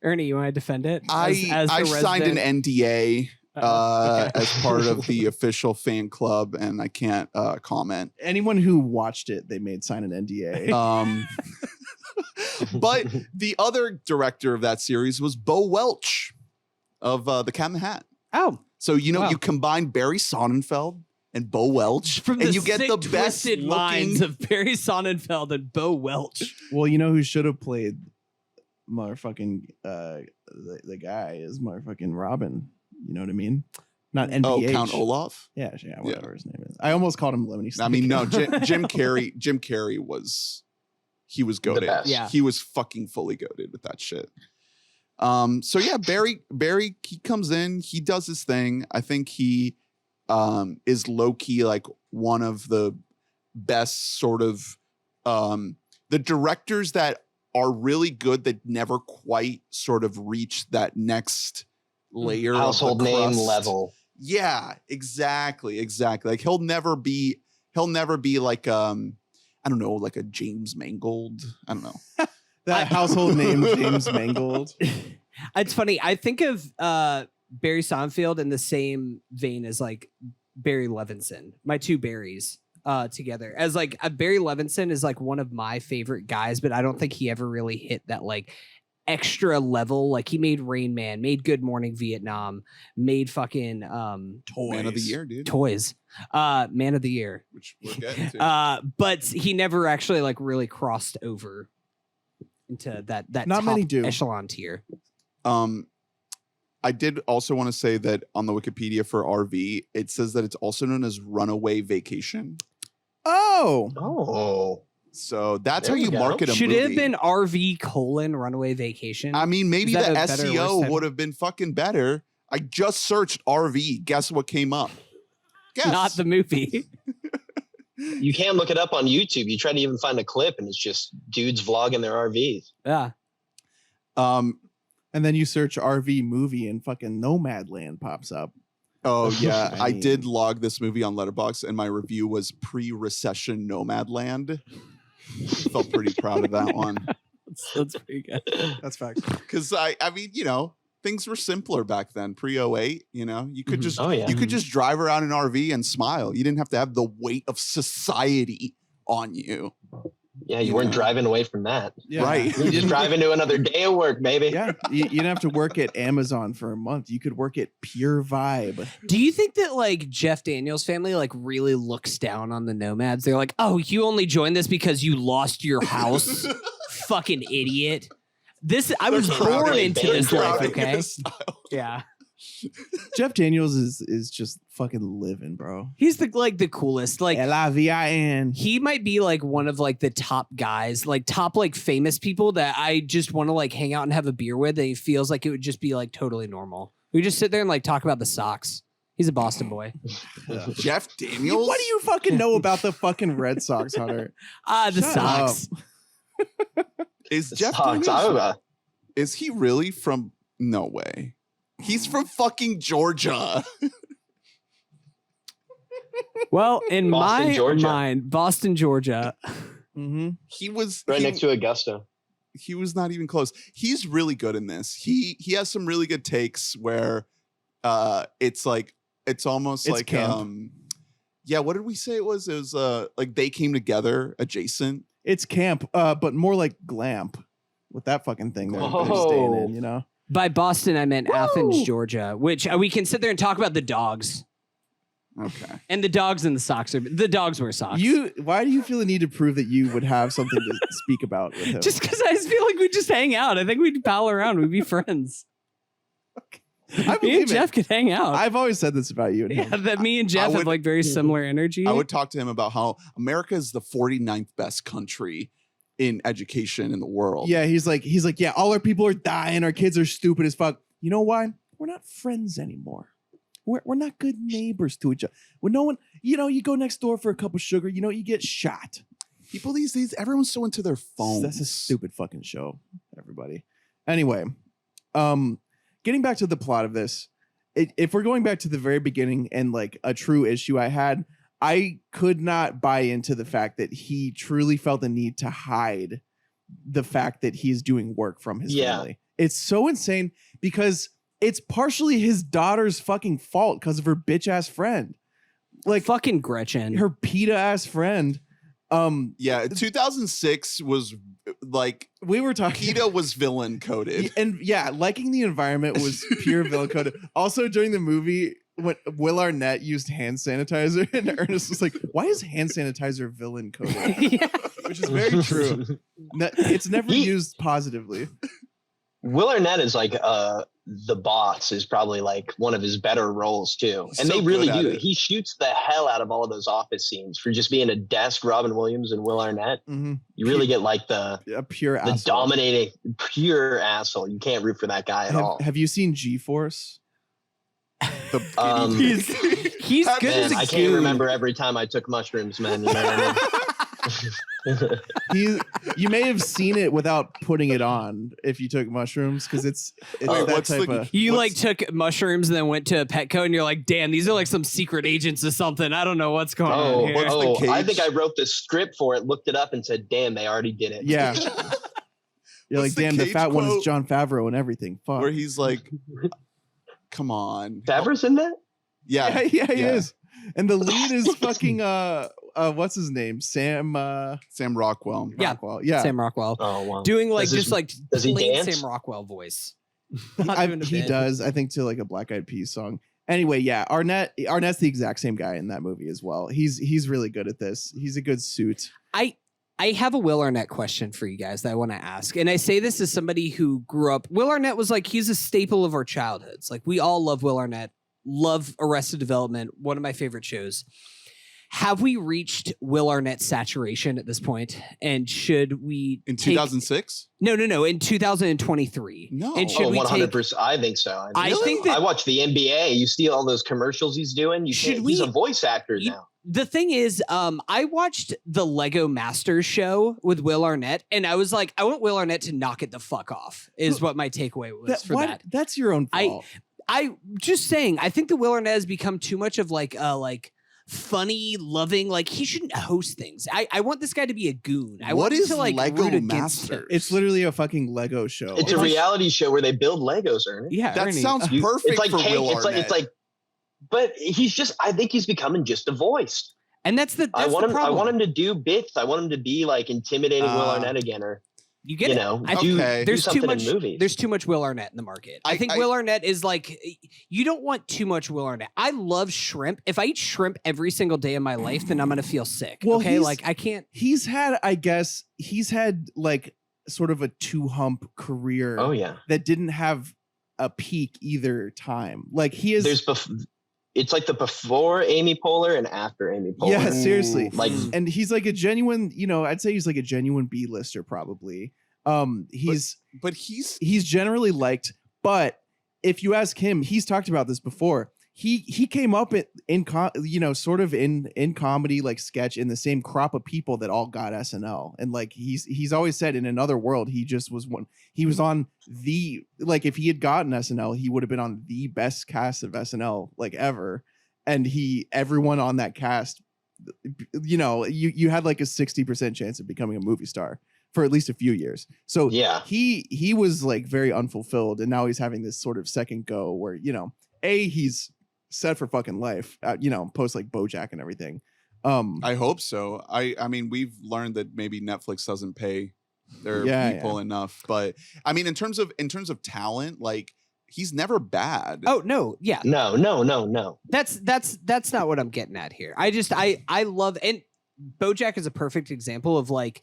Ernie, you want to defend it? I signed an NDA as part of the official fan club, and I can't comment. Anyone who watched it, they made sign an NDA. But the other director of that series was Bo Welch of The Cat in the Hat. Oh. So, you combine Barry Sonnenfeld and Bo Welch, From and you get the best minds looking... of Barry Sonnenfeld and Bo Welch. Well, you know who should have played motherfucking the guy is motherfucking Robin. You know what I mean? Not NBH. Oh, Count Olaf? Yeah, whatever his name is. I almost called him Lemony Snicket. I mean, no, Jim Carrey was goated. Yeah. He was fucking fully goated with that shit. So yeah, Barry, he comes in, he does his thing. I think he is low key like one of the best sort of the directors that are really good that never quite sort of reach that next layer household of the name crust. level. Yeah, exactly. Like he'll never be like I don't know, like a James Mangold. I don't know. That household name, James Mangold. It's funny. I think of Barry Sonnenfeld in the same vein as like Barry Levinson, my two Barrys together. As like Barry Levinson is like one of my favorite guys, but I don't think he ever really hit that like extra level. Like he made Rain Man, made Good Morning Vietnam, made fucking Toys. Man of the Year, dude. Toys. Man of the Year. Which we're getting to. But he never actually like really crossed over into that Not top many do. echelon tier. I did also want to say that on the Wikipedia for RV, it says that it's also known as Runaway Vacation. Oh. So that's There how we you go. market a Should movie. it have been RV : Runaway Vacation? I mean, maybe Is the that a better, worse SEO title? would have been fucking better. I just searched RV. Guess what came up? Guess. Not the movie. You can look it up on YouTube. You try to even find a clip, and it's just dudes vlogging their RVs. Yeah. And then you search RV movie and fucking Nomadland pops up. Oh yeah, I mean- did log this movie on Letterboxd, and my review was pre-recession Nomadland. Felt pretty proud of that one That's pretty good. That's facts. because I mean, things were simpler back then, pre-08. You could just Oh, yeah. you could just drive around an RV and smile. You didn't have to have the weight of society on you. Yeah, you weren't driving away from that. Yeah. Right. You just drive into another day of work, baby. Yeah, you didn't have to work at Amazon for a month. You could work at Pure Vibe. Do you think that like Jeff Daniels' family like really looks down on the nomads? They're like, oh, you only joined this because you lost your house? Fucking idiot. I was born into this life, okay? Yeah. Jeff Daniels is just fucking living, bro. He's the coolest. Like Lavin. he might be like one of like the top guys, like top like famous people that I just want to like hang out and have a beer with. And he feels like it would just be like totally normal. We just sit there and like talk about the Sox. He's a Boston boy. Jeff Daniels. What do you fucking know about the fucking Red Sox, Hunter? The Shut Sox. Is Jeff Talks Daniels? about. Is he really from? No way. He's from fucking Georgia. Well, in Boston, my Georgia. mind, Boston, Georgia. Mm-hmm. He was Right he- next to Augusta. He was not even close. He's really good in this. He has some really good takes where it's almost It's like camp. yeah, what did we say it was? It was like they came together adjacent. It's camp, but more like glamp with that fucking thing they're staying in, By Boston, I meant Athens, Georgia, which we can sit there and talk about the dogs. Okay. And the dogs and the dogs wear socks. Why do you feel the need to prove that you would have something to speak about with him? Just because I just feel like we just hang out. I think we'd pal around. We'd be friends. Me and Jeff could hang out. I've always said this about you and him. Yeah, that me and Jeff have like very similar energy. I would talk to him about how America is the 49th best country in education in the world. Yeah, he's like, yeah, all our people are dying. Our kids are stupid as fuck. You know why? We're not friends anymore. We're not good neighbors to each other. When no one, you go next door for a cup of sugar, you get shot. People these days, everyone's so into their phones. That's a stupid fucking show, everybody. Anyway, getting back to the plot of this, if we're going back to the very beginning and like a true issue I could not buy into the fact that he truly felt the need to hide the fact that he's doing work from his family. It's so insane because it's partially his daughter's fucking fault because of her bitch ass friend. Like fucking Gretchen. Her PETA ass friend. 2006 was like we were talking. PETA was villain coded. And liking the environment was pure villain coded. Also during the movie, when Will Arnett used hand sanitizer and Ernest was like, why is hand sanitizer villain coded? Which is very true. It's never used positively. Will Arnett is like the boss is probably like one of his better roles too. And So they really good do. at it. He shoots the hell out of all of those office scenes for just being a desk Robin Williams and Will Arnett. Mm-hmm. You really get like A pure the asshole. dominating pure asshole. You can't root for that guy at all. Have you seen G-Force? He's good Man, as a I goon. can't remember every time I took mushrooms, man. You know what I mean? You may have seen it without putting it on if you took mushrooms because it's Wait, that what's type the- of. You like took mushrooms and then went to Petco and you're like, damn, these are like some secret agents or something. I don't know what's going on here. what's the cage? I think I wrote the script for it, looked it up, and said, "Damn, they already did it." Yeah. You're What's like, the damn, the Cage fat one is quote? Jon Favreau and everything. Fuck. Where he's like, come on. Favreau's in that? Yeah. Yeah, he is. And the lead is fucking what's his name? Sam Rockwell. Yeah. Rockwell. Yeah. Sam Rockwell. Oh wow. Doing like Does his- just like does he plain dance? Sam Rockwell voice. Not doing a He bit. does, I think, to like a Black Eyed Peas song. Anyway, yeah, Arnett's the exact same guy in that movie as well. He's really good at this. He's a good suit. I have a Will Arnett question for you guys that I want to ask. And I say this as somebody who grew up. Will Arnett was like, he's a staple of our childhoods. Like we all love Will Arnett, love Arrested Development, one of my favorite shows. Have we reached Will Arnett saturation at this point? And should we In 2006? No, in 2023. No. And should Oh, we 100%. I think so. I think that I watch the NBA. You see all those commercials he's doing. He's a voice actor now. the thing is, I watched the Lego Masters show with Will Arnett, and I was like, I want Will Arnett to knock it the fuck off, is what my takeaway was for that. That's your own fault. I just saying, I think that Will Arnett has become too much of like funny, loving, like he shouldn't host things. I want this guy to be a goon. I What want him is to like Lego root against him. Masters? It's literally a fucking Lego show. It's a reality show where they build Legos, Ernie. Yeah, That Ernie. sounds perfect It's like for cake. Will Arnett. It's like, but I think he's becoming just a voice. And that's the I want problem. him to do bits. I want him to be like intimidating Will Arnett again, or You get you it. know, I do, Okay. do There's too something much. in movies. There's too much Will Arnett in the market. I think I- Will Arnett is like, you don't want too much Will Arnett. I love shrimp. If I eat shrimp every single day of my life, then I'm gonna feel sick. Well, okay, like I can't. He's had like sort of a 2-hump career Oh yeah. that didn't have a peak either time. Like he is. It's like the before Amy Poehler and after Amy Poehler. Yeah, seriously. Like And he's like a genuine, I'd say he's like a genuine B-lister probably. He's generally liked, but if you ask him, he's talked about this before. He came up sort of in comedy, like sketch, in the same crop of people that all got SNL. And like he's always said, in another world, he just was one. He was on the, like, if he had gotten SNL, he would have been on the best cast of SNL like ever. And everyone on that cast, you had like a 60% chance of becoming a movie star for at least a few years. So yeah, he was like very unfulfilled, and now he's having this sort of second go where he's set for fucking life, post like Bojack and everything. I hope so. I mean, we've learned that maybe Netflix doesn't pay They're people enough. But I mean, in terms of talent, like he's never bad. Oh no, yeah. No. That's not what I'm getting at here. I love, and Bojack is a perfect example of like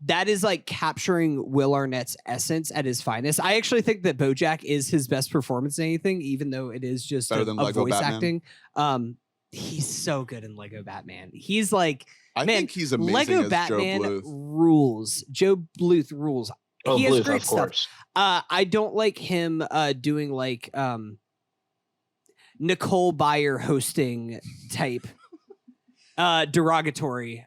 that is like capturing Will Arnett's essence at his finest. I actually think that Bojack is his best performance in anything, even though it is just a voice Batman. acting. He's so good in Lego Batman. He's like, I think he's amazing. Lego as Batman Joe Bluth. rules. Joe Bluth rules. Oh, He has Bluth, great of stuff. course. I don't like him doing like Nicole Byer hosting type derogatory.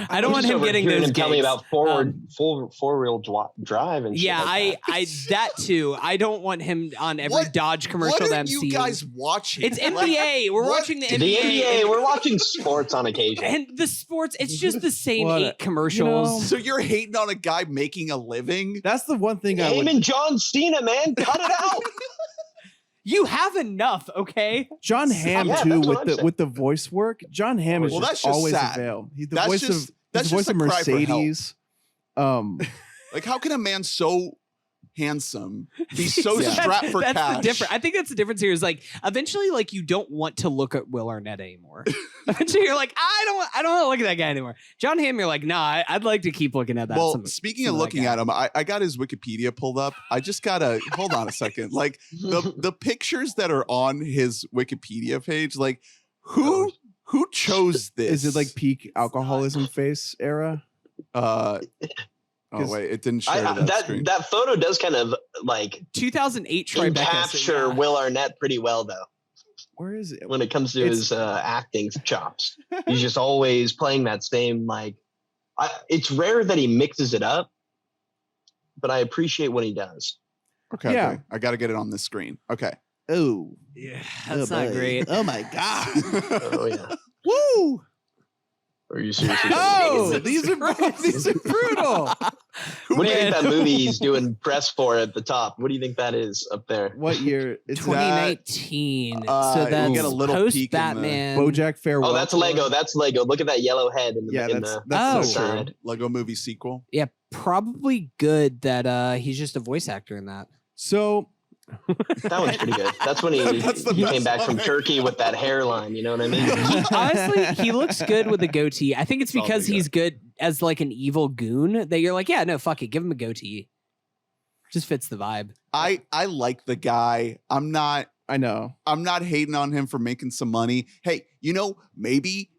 I don't want him getting those. Tell me about four-wheel drive and shit yeah, like I that too. I don't want him on every Dodge commercial What that are I'm you seeing. guys watching? It's NBA. We're watching the NBA. The NBA. We're watching sports on occasion. And the sports, it's just the same What? 8 commercials. You know, So you're hating on a guy making a living? That's the one thing I Him would. and John Cena, man, cut it out. You have enough, okay? John Hamm Yeah, too that's what I'm saying. with the voice work. John Hamm is Well, just that's just always sad. available. He's the That's voice just- of that's the voice just of a cry for help. Mercedes. Like, how can a man so handsome be so Yeah. strapped for that's cash? the difference. I think that's the difference here. Is like eventually, like you don't want to look at Will Arnett anymore. Eventually, you're like, I don't want to look at that guy anymore. John Hamm, you're like, nah, I'd like to keep looking at that. Well, speaking of looking at him, I got his Wikipedia pulled up. I just gotta hold on a second. Like the pictures that are on his Wikipedia page, like who chose this? Is it like peak alcoholism face era? Oh wait, it didn't share to that screen. That photo does kind of like 2008 Tribeca. capture Will Arnett pretty well, though. Where is it? When it comes to his acting chops, he's just always playing that same like. It's rare that he mixes it up, but I appreciate when he does. Okay, Yeah. okay. I got to get it on this screen. Okay. Oh, Yeah, that's not boy. great. Oh my god! Oh yeah. Woo! Are you seriously? Oh, these are brutal. What do you think that movie he's doing press for at the top? What do you think that is up there? What year? It's 2019. Uh, so you that's get a little post peek in the- Batman. BoJack Farewell. Oh, that's Tour. Lego. That's Lego. Look at that yellow head in the Yeah, in that's the that's so Oh. true. side. Lego movie sequel. Yeah, probably good that he's just a voice actor in that. So That one's pretty good. That's when he That's the came best back from one. Turkey with that hairline. You know what I mean? Honestly, he looks good with a goatee. I think it's Probably because good. he's good as like an evil goon that you're like, yeah, no, fuck it, give him a goatee. Just fits the vibe. I like the guy. I'm not I know. hating on him for making some money. Hey, maybe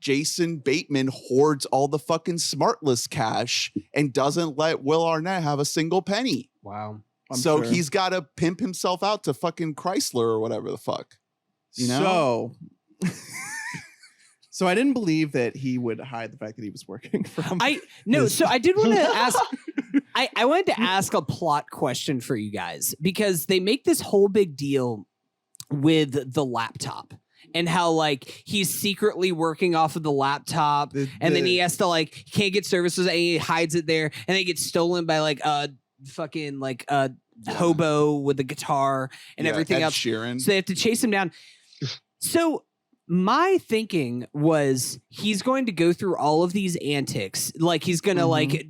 Jason Bateman hoards all the fucking Smartless cash and doesn't let Will Arnett have a single penny. Wow. I'm so sure. he's got to pimp himself out to fucking Chrysler or whatever the fuck. You know? So I didn't believe that he would hide the fact that he was working from. So I did want to ask. I wanted to ask a plot question for you guys because they make this whole big deal with the laptop and how like he's secretly working off of the laptop and then he has to like he can't get services and he hides it there and then it gets stolen by like fucking like a hobo with a guitar and everything Ed else. Sheeran. So they have to chase him down. So my thinking was he's going to go through all of these antics. Like he's going to like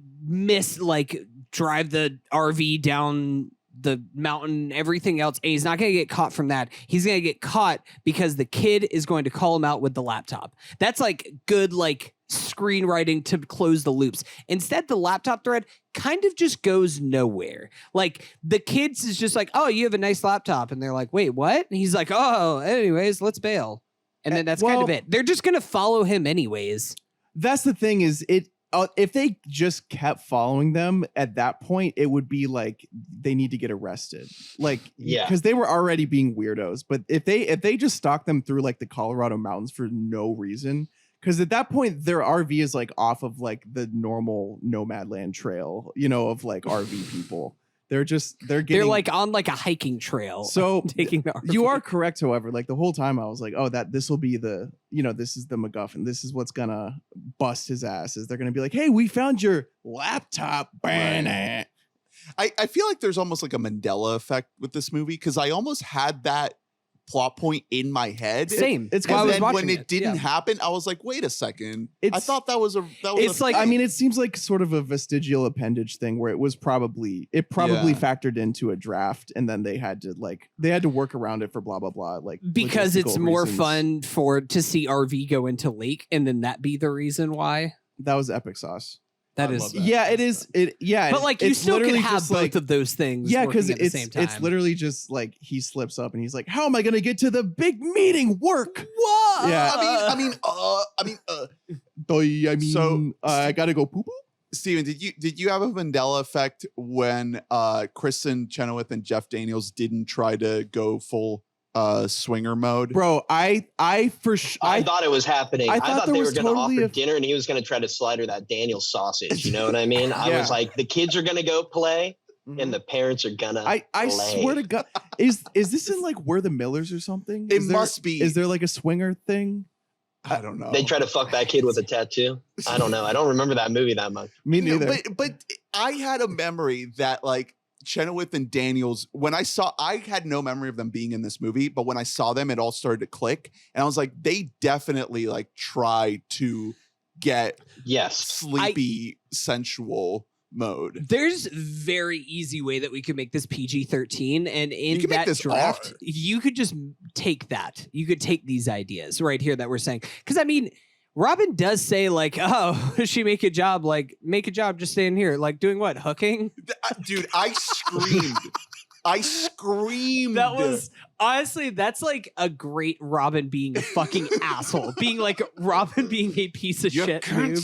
drive the RV down the mountain, everything else. And he's not going to get caught from that. He's going to get caught because the kid is going to call him out with the laptop. That's like good, like screenwriting to close the loops. Instead, the laptop thread kind of just goes nowhere. Like the kids is just like, oh, you have a nice laptop. And they're like, wait, what? And he's like, oh, anyways, let's bail. And then that's kind of it. They're just going to follow him anyways. That's the thing is if they just kept following them at that point, it would be like they need to get arrested. Like, Yeah. because they were already being weirdos. But if they just stalk them through like the Colorado mountains for no reason, because at that point their RV is like off of like the normal Nomadland trail, of like RV people. They're like on like a hiking trail. So taking the RV. You are correct, however. Like the whole time I was like, oh, this will be the, this is the MacGuffin. This is what's gonna bust his ass. Is they're gonna be like, hey, we found your laptop. Right. I feel like there's almost like a Mandela effect with this movie because I almost had that plot point in my head. Same. It's While I And was then watching when it didn't yeah. happen, I was like, wait a second. I It's- thought that was a It's like- I mean, it seems like sort of a vestigial appendage thing where it probably factored into a draft, and then they had to work around it for blah blah blah. Like because it's logistical more reasons. fun to see RV go into lake, and then that be the reason why. That was epic sauce. That I is, love that. Yeah, it is. but like you it's still can literally have just, both like- of those things. Yeah, because because at the same time. it's literally just like he slips up and he's like, "How am I gonna get to the big meeting? Work." Whoa! Yeah. So- I gotta go poo poo. Steven, did you have a Mandela effect when Kristin Chenoweth and Jeff Daniels didn't try to go full swinger mode? Bro, I thought it was happening. I I thought thought there they were was going to totally offer a- dinner and he was going to try to slide her that Daniel sausage. You know what I mean? I Yeah. was like, the kids are going to go play and the parents are going to I play. swear to God, is this in like We're the Millers or something? It must be. Is there like a swinger thing? I don't know. They try to fuck that kid with a tattoo. I don't know. I don't remember that movie that much. Me Yeah, neither. but I had a memory that like Chenoweth and Daniels, I had no memory of them being in this movie, but when I saw them, it all started to click. And I was like, they definitely like try to get Yes. sleepy, sensual mode. There's very easy way that we could make this PG-13, and in can make that this draft, R. you could just take that. You could take these ideas right here that we're saying. Because I mean, Robin does say like, "Oh, she make a job just staying here, like doing what, hooking?" Dude, I screamed. I screamed. That was honestly, that's like a great Robin being a fucking asshole, being like Robin being a piece of shit. Dude.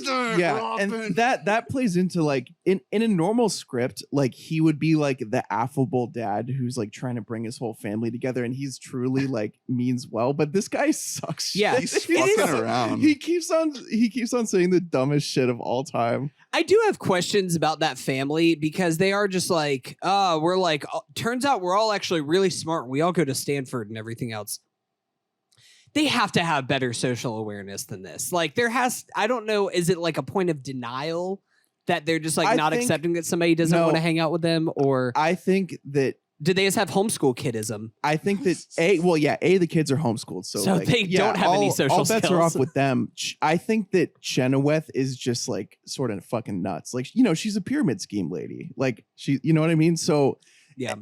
And that plays into like in a normal script, like he would be like the affable dad who's like trying to bring his whole family together, and he's truly like means well, but this guy sucks. Yeah, He's fucking around. He keeps on saying the dumbest shit of all time. I do have questions about that family because they are just like, we're like, turns out we're all actually really smart. We all go to Stanford and everything else. They have to have better social awareness than this. Like I don't know, is it like a point of denial that they're just like not accepting that somebody doesn't want to hang out with them? Or I think that do they just have homeschool kidism? I think that the kids are homeschooled, so like, they don't have any social all bets are skills. off with them. I think that Chenoweth is just like sort of fucking nuts. Like, you know, she's a pyramid scheme lady. Like you know what I mean? So Yeah.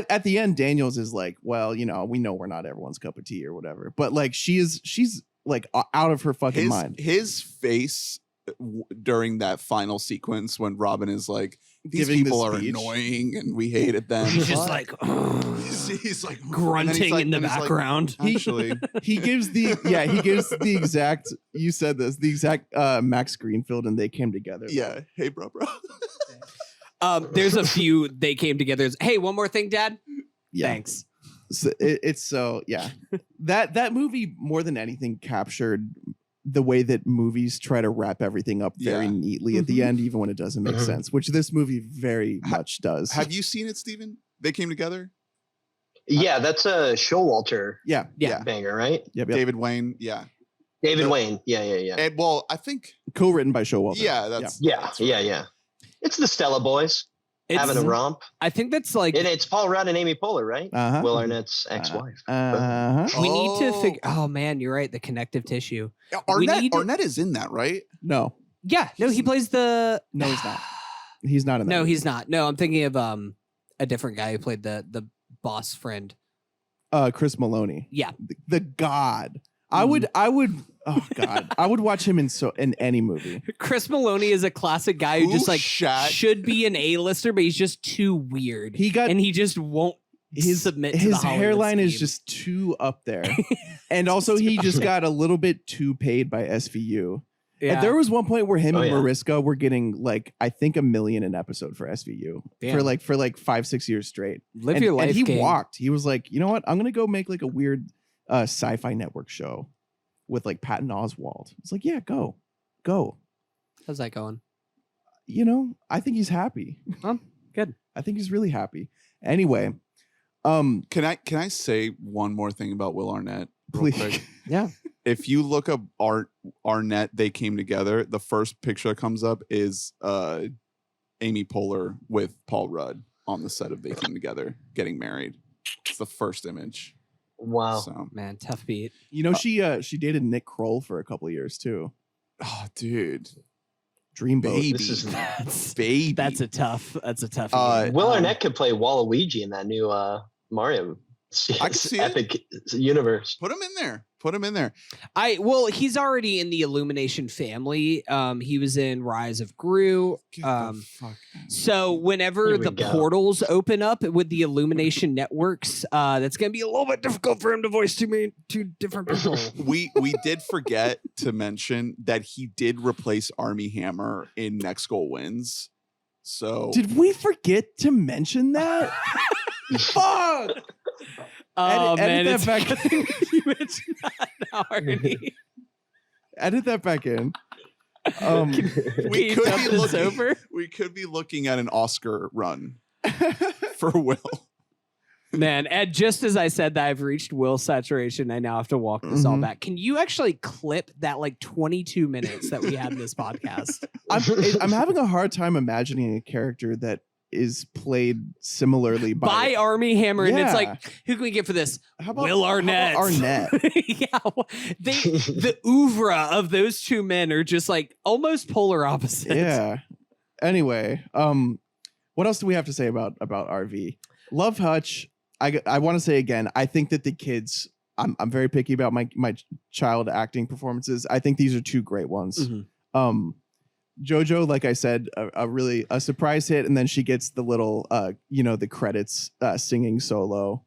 At the end, Daniels is like, well, you know, we know we're not everyone's cup of tea or whatever, but like she's like out of her fucking mind. His face during that final sequence when Robin is like, these Giving the people are speech. annoying and we hated them. He's just like he's like grunting in the background. Actually, He gives the exact, you said this, the exact Max Greenfield and They Came Together. yeah. Hey, bro. There's a few they came together. Hey, one more thing, Dad. Yeah. Thanks. So it's so yeah. That movie more than anything captured the way that movies try to wrap everything up very Yeah. neatly at the end, even when it doesn't make sense, which this movie very much does. Have you seen it, Steven? They came together. Yeah, that's a Showalter Yeah. banger, right? Yep. David Wayne. Yeah. David Wayne. Yeah. And well, I think. Co-written by Showalter. Yeah. That's. Yeah. It's the Stella Boys having a romp. I think that's like And it's Paul Rudd and Amy Poehler, right? Uh-huh. Will Arnett's ex-wife. Uh-huh. we need to Oh. figure. Oh man, you're right. The connective tissue. Arnett. Arnett is in that, right? No. Yeah. No, he plays the. No, he's not. He's not in that. No, movie. he's not. No, I'm thinking of a different guy who played the boss friend. Chris Maloney. Yeah. The god. I would oh god. I would watch him in any movie. Chris Maloney is a classic guy who Who just like shot- should be an A-lister, but he's just too weird. He just won't submit to the his Hollywood hairline is scheme. just too up there. And also he just got a little bit too paid by SVU. Yeah. And there was one point where him Oh, and yeah. Mariska were getting like I think $1 million an episode for SVU Damn. for like 5-6 years straight. Live and, your life. and he King. walked. He was like, you know what? I'm gonna go make like a weird sci-fi network show with like Patton Oswalt. It's like, yeah, go. How's that going? You know, I think he's happy. Good. I think he's really happy. Anyway, Can I say one more thing about Will Arnett? Real please. quick? Yeah. If you look up Arnett, They Came Together, the first picture that comes up is Amy Poehler with Paul Rudd on the set of They Came Together getting married. It's the first image. Wow. So, Man, tough beat. You know, she dated Nick Kroll for a couple of years too. oh, dude, Dreamboat. baby, This is baby. That's a tough. Will Arnett could play Waluigi in that new Mario I can see it. epic universe. Put him in there. Put him in there. Well, he's already in the Illumination family. He was in Rise of Gru. Get the fuck out. So whenever Here we the go. portals open up with the Illumination networks, that's gonna be a little bit difficult for him to voice two different people. We did forget to mention that he did replace Armie Hammer in Next Goal Wins. So Did we forget to mention that? Fuck. Oh Edit man, that it's back. you mentioned that now already. Edit that back in. we Can you could dump be this looking. over? We could be looking at an Oscar run for Will. Man, Ed, just as I said that I've reached will saturation, I now have to walk this all Mhm. back. Can you actually clip that like 22 minutes that we had in this podcast? I'm having a hard time imagining a character that is played similarly By Armie Hammer, and it's Yeah. like, who can we get for this? How about, Will how about Arnett. Arnett. Yeah, the oeuvre of those two men are just like almost polar opposites. Yeah. Anyway, what else do we have to say about RV? Love Hutch. I want to say again, I think that the kids. I'm very picky about my child acting performances. I think these are two great ones. Mhm. JoJo, like I said, a surprise hit, and then she gets the little the credits singing solo.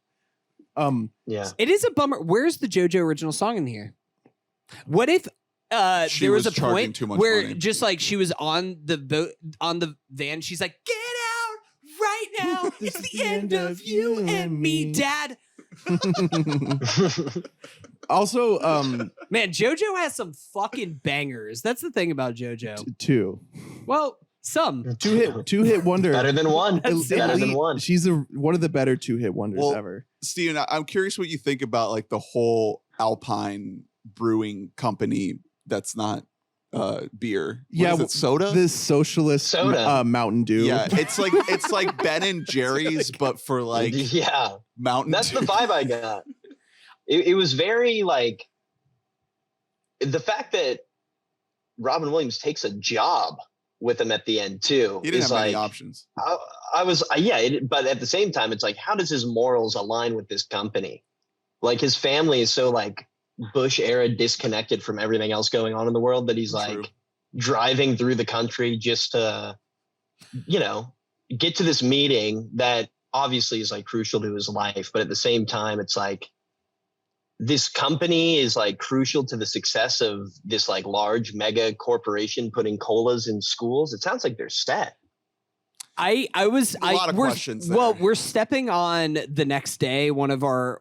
Yeah. It is a bummer. Where's the JoJo original song in here? What if She there was was a charging point too much where money. just like she was on the boat on the van, she's like, "Get out right now! This It's the end of you and me, Dad." Also, Man, JoJo has some fucking bangers. That's the thing about JoJo. two Some. two hit wonder. Better than one. That's Better than Elite- one. She's one of the better 2-hit wonders Well, ever. Steven, I'm curious what you think about like the whole Alpine brewing company that's not beer. Yeah, What is it, soda? This socialist Soda. Mountain Dew. Yeah, it's like Ben and Jerry's, but for like yeah. Mountain That's Dew. the vibe I got. It was very like the fact that Robin Williams takes a job with him at the end too. He didn't is have many like, options. I was but at the same time, it's like, how does his morals align with this company? Like his family is so like Bush era disconnected from everything else going on in the world that he's like True. driving through the country just to, get to this meeting that obviously is like crucial to his life. But at the same time, it's like this company is like crucial to the success of this like large mega corporation putting colas in schools. It sounds like they're set. A lot of questions there. Well, we're stepping on the next day, one of our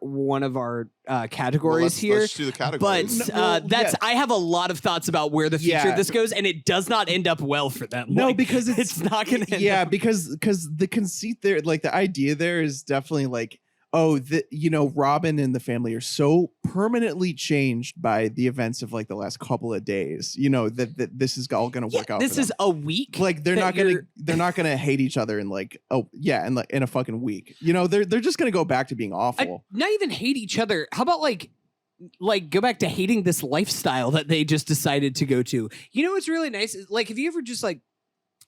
categories here. Let's do the categories. But No, that's I have a lot of thoughts about where the future Yeah. of this goes, and it does not end up well for them. No, Like, because it's not going to end yeah, up. because the conceit there, like the idea there is definitely like, oh, Robin and the family are so permanently changed by the events of like the last couple of days. That this is all going to work out. This for is them. a week. Like they're that not gonna hate each other in like in a fucking week. They're just gonna go back to being awful. Not even hate each other. How about like go back to hating this lifestyle that they just decided to go to? What's really nice is like, have you ever just like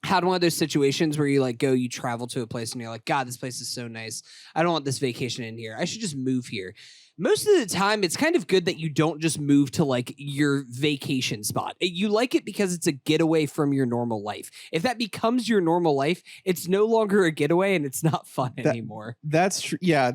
had one of those situations where you travel to a place and you're like, God, this place is so nice. I don't want this vacation in here. I should just move here. Most of the time, it's kind of good that you don't just move to like your vacation spot. You like it because it's a getaway from your normal life. If that becomes your normal life, it's no longer a getaway and it's not fun anymore. That's true. Yeah,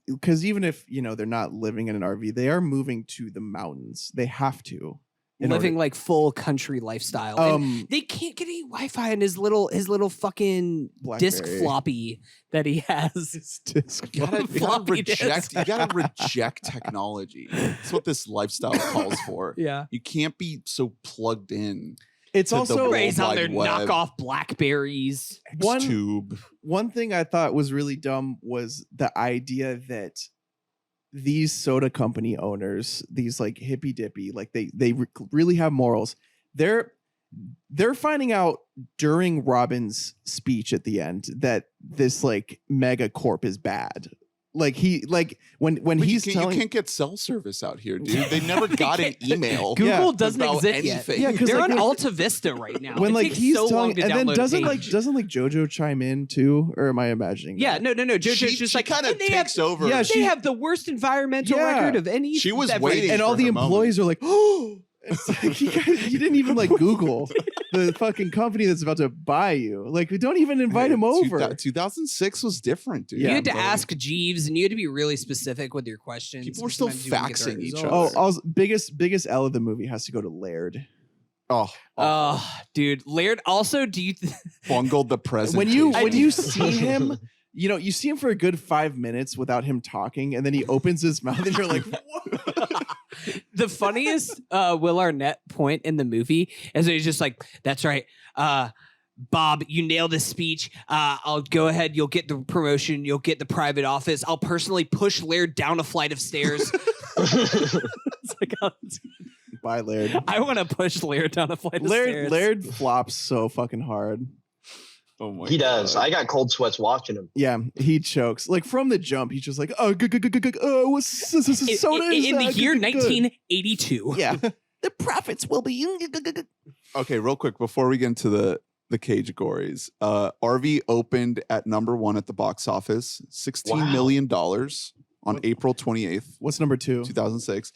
because even if they're not living in an RV, they are moving to the mountains. They have to. Living like full country lifestyle. And they can't get any Wi-Fi in his little fucking disc BlackBerry. floppy that he has. It's disc You gotta Floppy reject. disk. You gotta reject technology. That's what this lifestyle calls for. Yeah. You can't be so plugged in. It's To the also World Raise on their Wide Web. knockoff Blackberries. Tube. one thing I thought was really dumb was the idea that these soda company owners, these like hippy dippy, like they really have morals. They're finding out during Robin's speech at the end that this like mega corp is bad. Like when he's telling you can't get cell service out here, dude. They never got an email. Google doesn't about exist anything. yet. Yeah, 'cause they're like on when- Alta Vista right now. when It like takes he's so long telling, to and then download a doesn't page. JoJo chime in too, or am I imagining? Yeah, that? no. JoJo's She just like kind of and they takes have, over. Yeah, They have the worst environmental Yeah. record of any. She was beverage. waiting and all for the her employees are like, oh, it's like you didn't even like Google the fucking company that's about to buy you. Like, we don't even invite him over. 2006 was different, dude. You had to Like, ask Jeeves, and you had to be really specific with your questions. People were still Sometimes you wouldn't get the right faxing each results. other. Also, biggest L of the movie has to go to Laird. Oh, Oh, dude, Laird. Also, do you? bungled the presentation. When you see him, you see him for a good 5 minutes without him talking, and then he opens his mouth, and you're like, what? The funniest Will Arnett point in the movie is he's just like, "That's right, Bob, you nailed this speech. I'll go ahead. You'll get the promotion. You'll get the private office. I'll personally push Laird down a flight of stairs." It's like, Bye, Laird. I want to push Laird down a flight of stairs. Laird flops so fucking hard. Oh my He does. God. I got cold sweats watching him. Yeah, he chokes. Like from the jump, he's just like, oh, what's soda in the year 1982. Yeah, the profits will be. Okay, real quick before we get into the categories, RV opened at number 1 at the box office, $16 million on April 28th, What's number 2? 2006.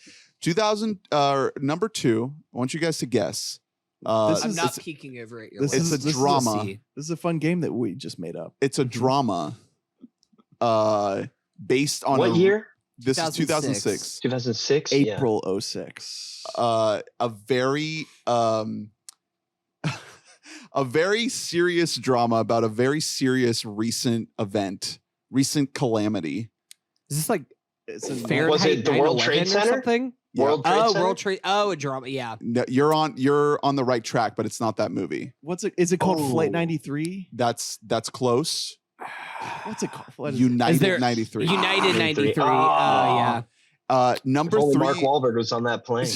Number 2. I want you guys to guess. This I'm is- not peeking over at your. this life. It's a this is drama. See. This is a fun game that we just made up. It's a drama. Based on What year? This is 2006. 2006. April 06. A very a very serious drama about a very serious recent event, recent calamity. Is this like It's a Fahrenheit Was it the World 9/11 Trade or Center? something? World Trade Oh, Center? World Trade. Oh, a drama. Yeah. No, you're on the right track, but it's not that movie. What's it? Is it called Oh. Flight 93? That's close. What's it called? What is it? United Is there- 93. United 93. Oh, Ah. yeah. Number Only 3. Mark Wahlberg was on that plane.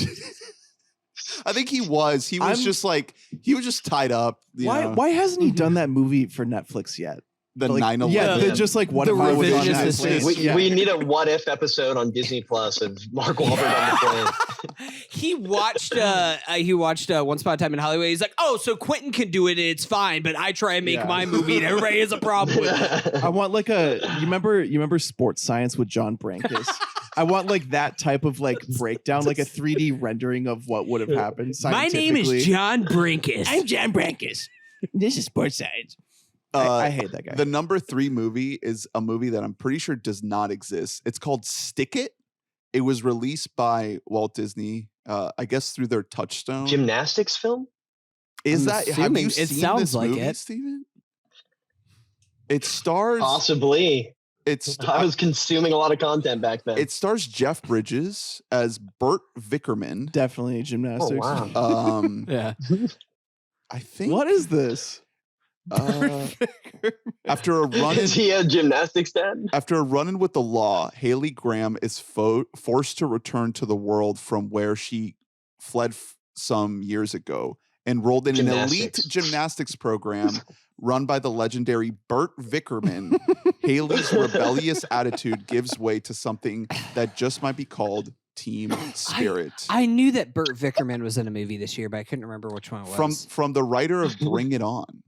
I think he was. He was I'm- just like he was just tied up. you know, Why hasn't he done that movie for Netflix yet? the Like, 9/11? Yeah, Yeah. they're just like what The if I was on revisionist that history. plane? we, Yeah. we need a what if episode on Disney Plus of Mark Wahlberg on the plane. He watched Once Upon a Time in Hollywood. He's like, oh, so Quentin can do it and it's fine, but I try and make Yeah. my movie and everybody has a problem with it. I want like you remember Sports Science with John Brankus? I want like that type of like breakdown, like a 3D rendering of what would have happened. My name is scientifically. John Brinkus. I'm John Brankus. This is Sports Science. I hate that guy. The number 3 movie is a movie that I'm pretty sure does not exist. It's called Stick It. It was released by Walt Disney, I guess through their Touchstone. Gymnastics film? Is I'm that? Have assuming you it seen sounds this like movie, it. Steven? It stars. Possibly. It's I was consuming a lot of content back then. it stars Jeff Bridges as Burt Vickerman. Definitely gymnastics. Oh, wow. Yeah. I think What is this? after a run in, Is he a gymnastics dad? after a run-in with the law, Haley Graham is forced to return to the world from where she fled some years ago. Enrolled in an elite Gymnastics. gymnastics program run by the legendary Burt Vickerman, Haley's rebellious attitude gives way to something that just might be called team spirit. I knew that Burt Vickerman was in a movie this year, but I couldn't remember which one it was. From the writer of Bring It On.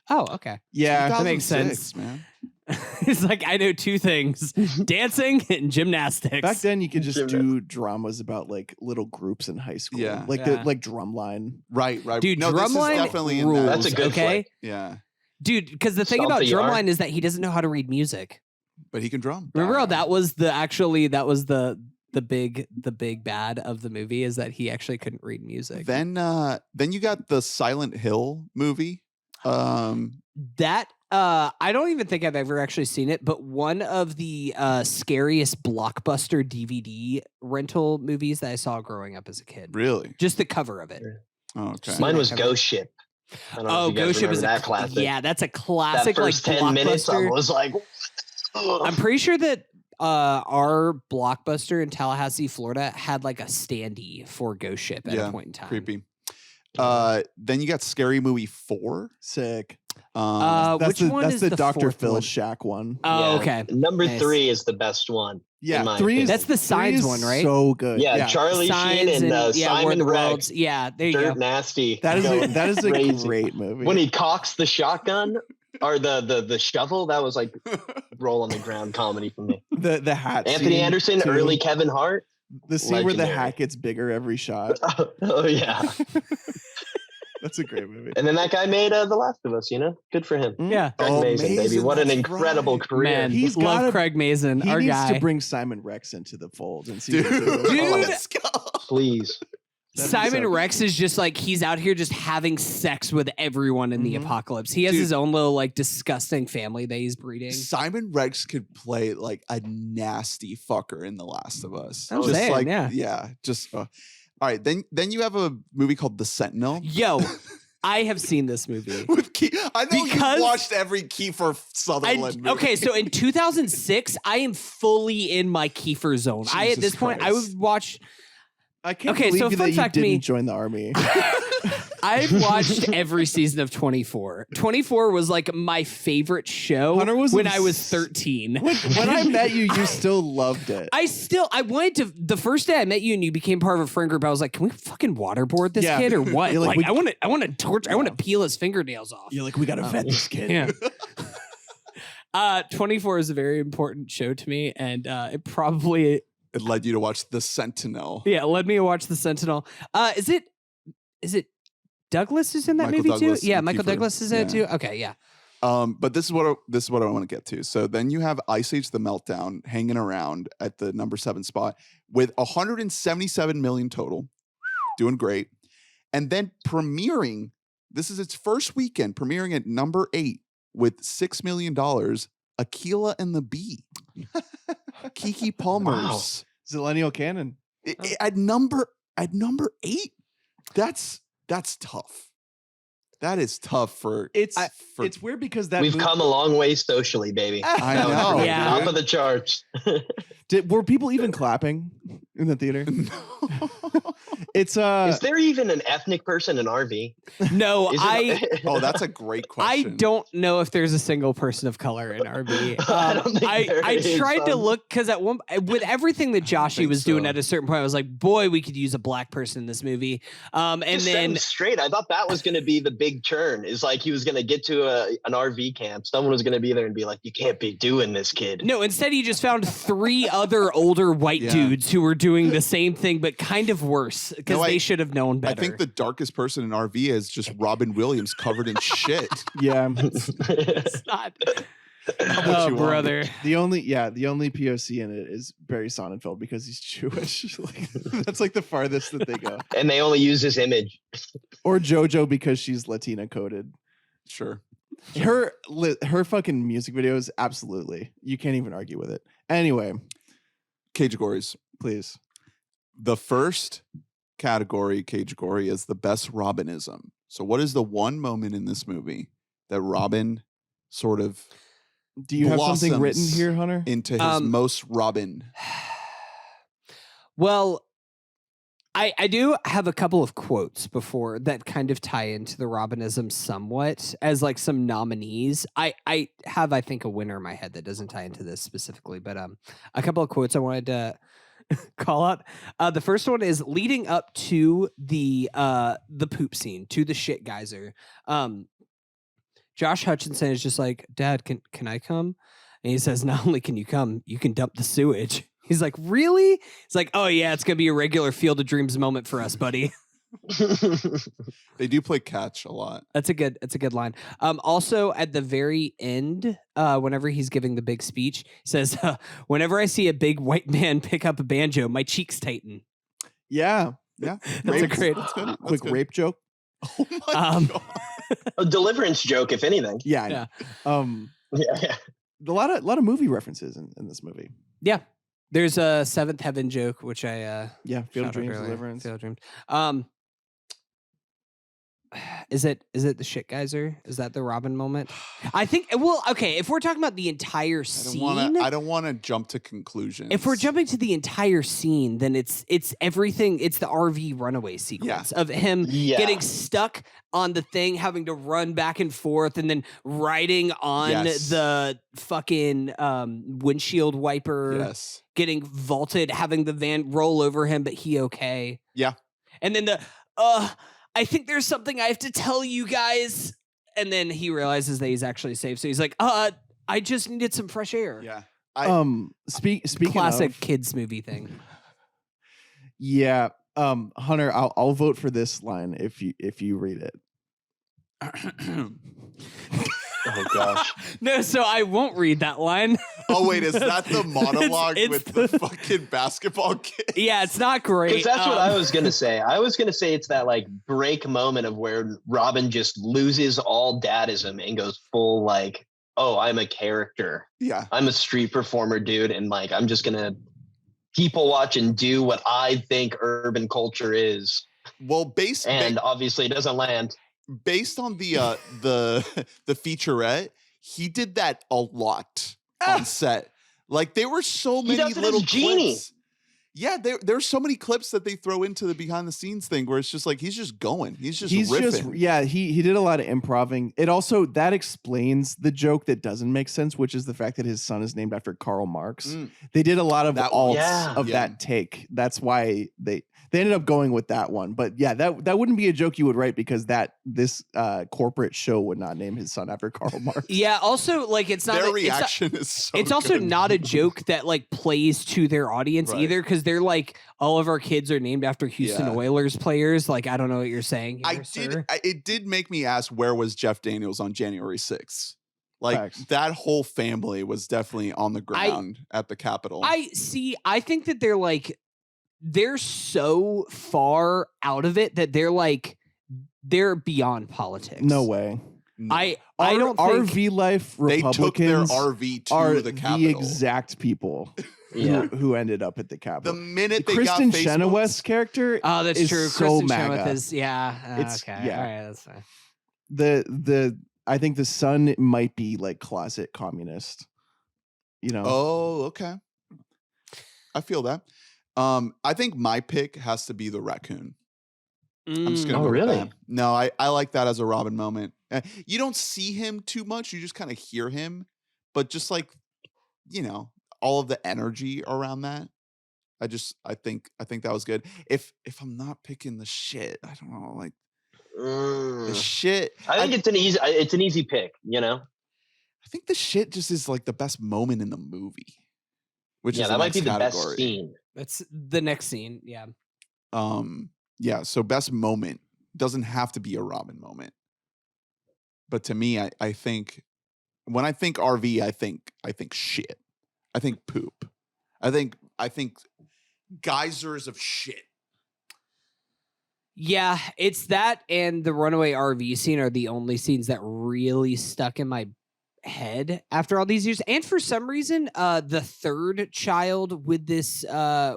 Oh, okay. Yeah, that makes 2006, sense. man. It's like I know 2 things: dancing and gymnastics. back then you could just do dramas about like little groups in high school. Yeah. Like Yeah. the like Drumline. Right. Dude, No, this is Drumline definitely in rules. that. That's a good okay, flick. Yeah, dude. Because the thing Stomp about the yard. Drumline is that he doesn't know how to read music. but he can drum. Remember how that was the big bad of the movie is that he actually couldn't read music. Then you got the Silent Hill movie. That I don't even think I've ever actually seen it, but one of the scariest blockbuster DVD rental movies that I saw growing up as a kid. Really? Just the cover of it. Oh, okay. See Mine was that cover. Ghost Ship. I don't know Oh, if you guys Ghost Ship remember is that classic. Yeah, that's a That classic first like 10 minutes, I blockbuster. was like, I'm pretty sure that our Blockbuster in Tallahassee, Florida, had like a standee for Ghost Ship at Yeah, a point in time. Creepy. Then you got Scary Movie 4. Sick. Which one that's is the the Dr. fourth Phil one? Shack one. Oh, Yeah. okay. Number Nice. 3 is the best one. in my three is opinion. That's the Signs three one, is right? So good. Yeah, Charlie Sheen Signs and War Simon of the Rex. Worlds. Yeah, there you Dirt go. Nasty. That is a crazy. great movie. When he cocks the shotgun or the shovel, that was like roll on the ground comedy for me. the hat. Anthony scene, Anderson, too. early Kevin Hart. The scene where the legendary. hat gets bigger every shot. Oh yeah. That's a great movie. And then that guy made The Last of Us. Cgood for him. Yeah. Craig Mazin, baby. What an that's incredible right. career. Man, He's love gotta- Craig Mazin, He our needs guy. to bring Simon Rex into the fold and see. Dude, Dude. let's go. Please. That'd be Simon so Rex is just like, he's out here just having sex with everyone in the Mhm. apocalypse. He has Dude. his own little like disgusting family that he's breeding. Simon Rex could play like a nasty fucker in The Last of Us. I'm just saying, like, yeah. all right. Then you have a movie called The Sentinel. Yo, I have seen this movie. With I know Because- you've watched every Kiefer Sutherland movie. Okay, so in 2006, I am fully in my Kiefer zone. At Jesus this point, I Christ. would watch. I can't Okay, believe so you fun that you fact didn't me- join the army. I've watched every season of 24. 24 was like my favorite show Hunter was when I was obs- 13. when I met you, you still loved it. I wanted to, the first day I met you and you became part of a friend group, I was like, can we fucking waterboard this Yeah. kid or what? You're like, Like, I want to torture, I want to peel his fingernails off. You're like, we gotta vet this kid. Yeah. 24 is a very important show to me, and it probably It led you to watch The Sentinel. led me to watch The Sentinel. Is it Douglas is in that Michael movie Douglas too? Yeah, and Michael Kiefer. Douglas is in it Yeah. too. Okay, yeah. But this is what I want to get to. So then you have Ice Age: The Meltdown hanging around at the number 7 spot with 177 million total, doing great, and then premiering. This is its first weekend, premiering at number 8 with $6 million. Aquila and the Bee, Kiki Palmer's Zillennial Canon. at number 8. That's tough. That is tough for It's for it's weird because that We've movie- come a long way socially, baby. I That was know. great. Yeah. Top of the charts. were people even clapping in the theater? No. It's Is there even an ethnic person in RV? No, Is I Oh, that's a great I question. don't know if there's a single person of color in RB. I don't think there I is, tried to um, look because at one with everything that Joshy think was doing so. at a certain point, I was like, boy, we could use a black person in this movie. And Just then setting straight, I thought that was going to be the big turn. Is like he was going to get to an RV camp. Someone was going to be there and be like, "You can't be doing this, kid." no, instead he just found 3 other older white Yeah. dudes who were doing the same thing, but kind of worse because No, they should have known better. I think the darkest person in RV is just Robin Williams covered in shit. yeah. it's not. How much Oh, you want? brother. The only POC in it is Barry Sonnenfeld because he's Jewish. Like, that's like the farthest that they go. And they only use his image. Or JoJo because she's Latina coded. Sure. Her fucking music videos, absolutely. You can't even argue with it. Anyway, Categories. please. The first category is the best Robinism. So what is the one moment in this movie that Robin sort of Do you have something written blossoms here, Hunter? into his Um, most Robin? Well, I do have a couple of quotes before that kind of tie into the Robinism somewhat as like some nominees. I have, I think, a winner in my head that doesn't tie into this specifically, but a couple of quotes I wanted to call out. The first one is leading up to the poop scene, to the shit geyser. Josh Hutcherson is just like, "Dad, can I come?" And he says, "Not only can you come, you can dump the sewage." He's like, "Really?" He's like, "Oh yeah, it's gonna be a regular Field of Dreams moment for us, buddy." They do play catch a lot. That's a good line. Also at the very end, whenever he's giving the big speech, he says, "Whenever I see a big white man pick up a banjo, my cheeks tighten." Yeah. Yeah. That's a Rape- great- that's good. That's Quick good. rape joke. Oh my Um, god. A deliverance joke, if anything. Yeah. I know. Yeah. A lot of movie references in this movie. Yeah, there's a Seventh Heaven joke, which I Yeah. Field of shouted Dreams, earlier. Deliverance. Field of Dreams. Is it the shit geyser? Is that the Robin moment? I think. Well, okay. If we're talking about the entire scene, I don't want to jump to conclusions. if we're jumping to the entire scene, then it's everything. It's the RV runaway sequence of him getting stuck on the thing, having to run back and forth, and then riding on the fucking windshield wiper, getting vaulted, having the van roll over him, but he okay. Yeah. And then I think there's something I have to tell you guys. And then he realizes that he's actually safe. So he's like, I just needed some fresh air. Yeah. Speaking classic of, kids movie thing. Yeah. Hunter, I'll vote for this line if you read it. Oh gosh. No, so I won't read that line. Oh wait, is that the monologue with the fucking basketball kid? Yeah, it's not great. Because that's what I was gonna say. I was gonna say it's that like break moment of where Robin just loses all dadism and goes full like, oh, I'm a character. Yeah. I'm a street performer, dude, and like I'm just gonna people watch and do what I think urban culture is. Well, obviously it doesn't land. Based on the featurette, he did that a lot on set. Like there were so many little clips. Yeah, there's so many clips that they throw into the behind the scenes thing where it's just like he's just going. He's riffing. He did a lot of improving. It also that explains the joke that doesn't make sense, which is the fact that his son is named after Karl Marx. They did a lot of alts of that take. That's why they ended up going with that one. But yeah, that wouldn't be a joke you would write because this corporate show would not name his son after Karl Marx. Yeah, also like it's not their reaction is so it's also good. not a joke that like plays to their audience either, because they're like all of our kids are named after Houston Oilers players. Like I don't know what you're saying here, it did make me ask, where was Jeff Daniels on January 6th? Like that whole family was definitely on the ground at the Capitol. I think that they're so far out of it that they're beyond politics. No way. No. I don't think RV life Republicans they took their RV to are the Capitol. The exact people who ended up at the Capitol. The minute they Kristin got Chenoweth's character, that's is true. So Kristin MAGA. Chenoweth is okay. Yeah. All right, that's fine. I think the son might be like closet communist. You know. Oh, okay. I feel that. I think my pick has to be the raccoon. I'm just gonna go with that. No, I like that as a Robin moment. You don't see him too much. You just kind of hear him, but just like, all of the energy around that. I think that was good. If I'm not picking the shit, I don't know, like the shit. I think it's an easy pick, I think the shit just is like the best moment in the movie. Which is that might be the category. best scene. That's the next scene, yeah. Yeah, so best moment doesn't have to be a Robin moment. But to me, I think when I think RV, I think shit. I think poop. I think geysers of shit. Yeah, it's that and the runaway RV scene are the only scenes that really stuck in my head after all these years. And for some reason, the third child with this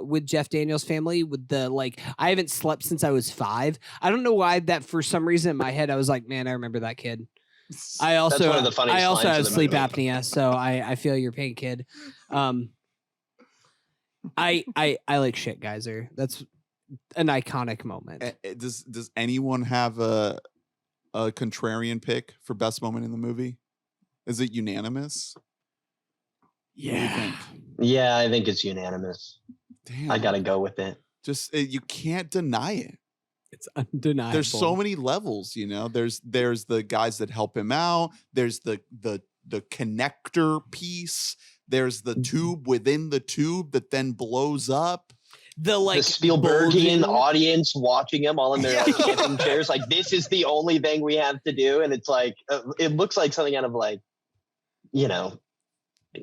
with Jeff Daniels' family, with the I haven't slept since I was 5. I don't know why that for some reason in my head I was like, man, I remember that kid. I also That's one of the funniest lines have of the sleep movie. apnea, so I feel your pain, kid. I like shit geyser. That's an iconic moment. Does anyone have a contrarian pick for best moment in the movie? Is it unanimous? Yeah. Yeah, I think it's unanimous. Damn. I gotta go with it. Just you can't deny it. It's undeniable. There's so many levels, There's the guys that help him out. There's the connector piece. There's the tube within the tube that then blows up. The Spielbergian audience watching him all in their camping chairs. Like, this is the only thing we have to do. And it's like, it looks like something out of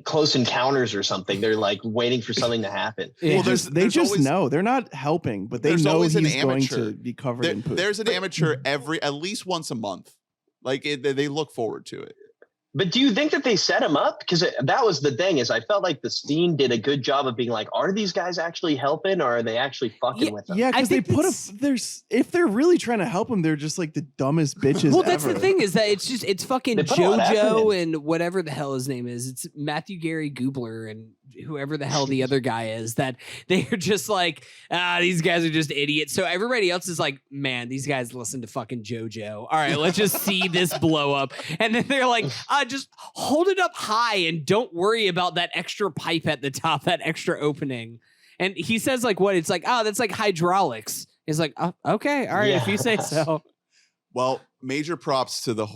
Close Encounters or something. They're like waiting for something to happen. Well, they just always know they're not helping, but they know he's going to be covered in poop. There's an amateur at least once a month. Like they look forward to it. But do you think that they set him up? Because that was the thing, is I felt like the scene did a good job of being like, are these guys actually helping, or are they actually fucking with them? Yeah, because they put if they're really trying to help him, they're just like the dumbest bitches Well, ever. that's the thing, is that it's fucking JoJo and whatever the hell his name is. It's Matthew Gary Gubler and whoever the hell the other guy is, that they are just like, these guys are just idiots. So everybody else is like, man, these guys listen to fucking JoJo. All right, let's just see this blow up. And then they're like, just hold it up high and don't worry about that extra pipe at the top, that extra opening. And he says like, what? It's like, that's like hydraulics. It's like, okay, all right, if you say so. Well, major props to the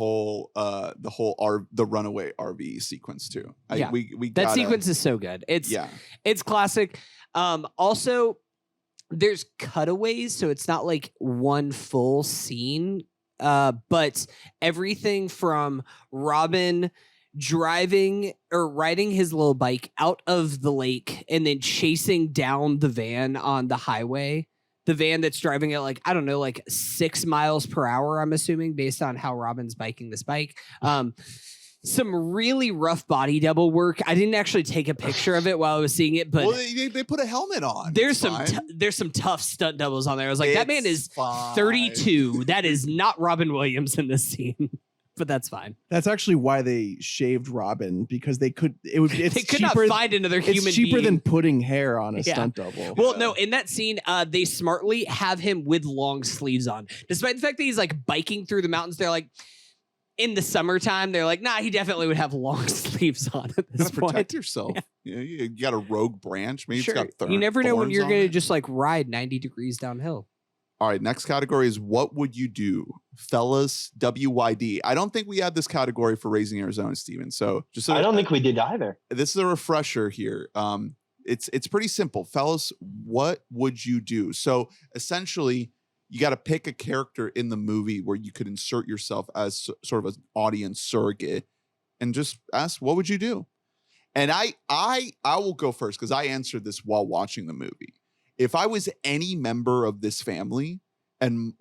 runaway RV sequence too. We that sequence is so good. It's classic. Also, there's cutaways, so it's not like one full scene. But everything from Robin driving or riding his little bike out of the lake and then chasing down the van on the highway. The van that's driving at like, I don't know, like 6 miles per hour, I'm assuming, based on how Robin's biking this bike. Some really rough body double work. I didn't actually take a picture of it while I was seeing it, but they put a helmet on. There's some tough stunt doubles on there. I was like, that man is 32. That is not Robin Williams in this scene. But that's fine. That's actually why they shaved Robin, because they could not find another human being. It's cheaper than putting hair on a stunt double. Well, no, in that scene, they smartly have him with long sleeves on. Despite the fact that he's like biking through the mountains, they're like, in the summertime, they're like, nah, he definitely would have long sleeves on at this point. Protect yourself. Yeah. You got a rogue branch. Maybe sure. It's got you never know when you're going to it. just like ride 90 degrees downhill. All right, next category is what would you do? Fellas, WYD. I don't think we had this category for Raising Arizona, Steven. So I don't think we did either. This is a refresher here. It's pretty simple. Fellas, what would you do? So essentially, you got to pick a character in the movie where you could insert yourself as sort of an audience surrogate and just ask, what would you do? And I will go first because I answered this while watching the movie. If I was any member of this family and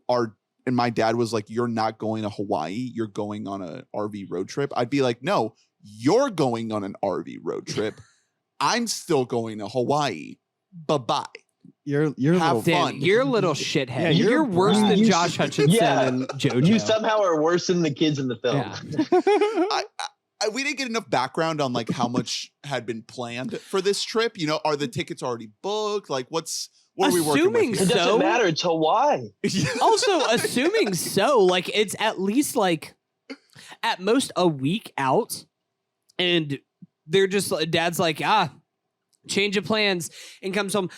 my dad was like, you're not going to Hawaii, you're going on an RV road trip, I'd be like, no, you're going on an RV road trip. I'm still going to Hawaii. Bye-bye. You're have fun. You're a little shithead. Yeah, you're worse than Josh Hutcherson and JoJo. You somehow are worse than the kids in the film. Yeah. We didn't get enough background on like how much had been planned for this trip. You know, are the tickets already booked? Like, what are we working with? It doesn't matter. It's Hawaii. Also, assuming so, like it's at least like at most a week out, and they're just dad's like, change of plans, and comes home.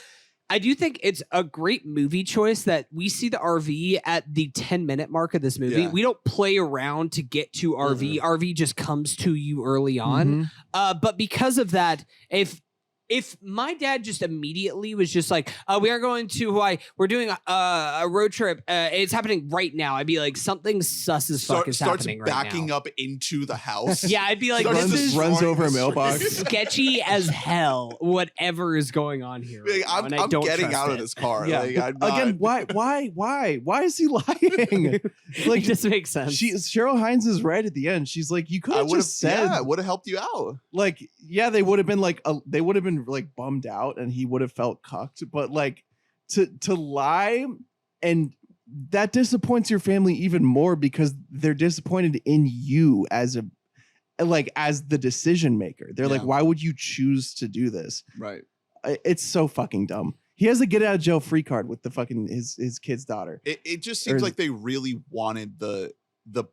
I do think it's a great movie choice that we see the RV at the 10-minute mark of this movie. Yeah. We don't play around to get to RV. Mm-hmm. RV just comes to you early on. Mm-hmm. But because of that, if my dad just immediately was just like, we are going to Hawaii, we're doing a road trip, it's happening right now, I'd be like, something sus as fuck is happening right now. Starts backing up into the house. Yeah, I'd be like, runs over a mailbox. Sketchy as hell, whatever is going on here. Right I'm getting out of this car. Yeah. Like, again, why is he lying? Like, it just makes sense. Cheryl Hines is right at the end. She's like, you could have just said. Yeah, it would have helped you out. Like, yeah, they would have been like, like bummed out and he would have felt cucked, but like to lie, and that disappoints your family even more because they're disappointed in you as the decision maker. They're like, why would you choose to do this? Right. It's so fucking dumb. He has a get out of jail free card with the fucking his kid's daughter. It just seems like they really wanted the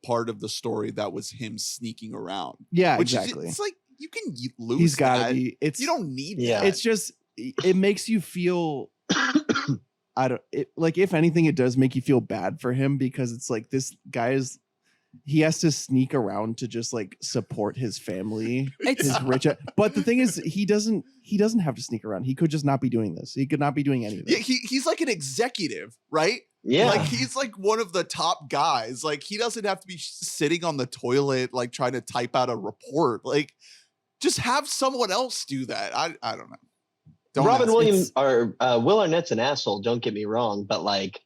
part of the story that was him sneaking around. Yeah, exactly. It's like, you can lose. He's got to be. You don't need that. It's just it makes you feel. If anything, it does make you feel bad for him because it's like this guy he has to sneak around to just like support his family. His rich. But the thing is, he doesn't have to sneak around. He could just not be doing this. He could not be doing any of this. Yeah, he's like an executive, right? Yeah. Like he's like one of the top guys. Like he doesn't have to be sitting on the toilet, like trying to type out a report. Like, just have someone else do that. I don't know. Robin Williams or Will Arnett's an asshole. Don't get me wrong, but like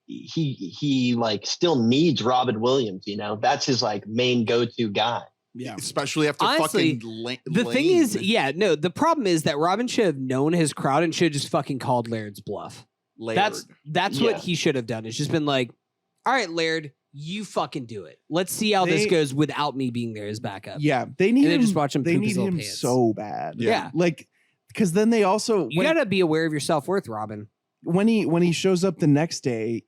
he like still needs Robin Williams. You know, that's his like main go-to guy. Yeah. Especially after Honestly, fucking the thing is, the problem is that Robin should have known his crowd and should have just fucking called Laird's bluff. Laird. That's what he should have done. It's just been like, all right, Laird, you fucking do it. Let's see how this goes without me being there as backup. Yeah, they need And then him. just watch him They poop need his little him pants. so bad. Yeah. Like, because then they also You gotta be aware of your self-worth, Robin. when he shows up the next day,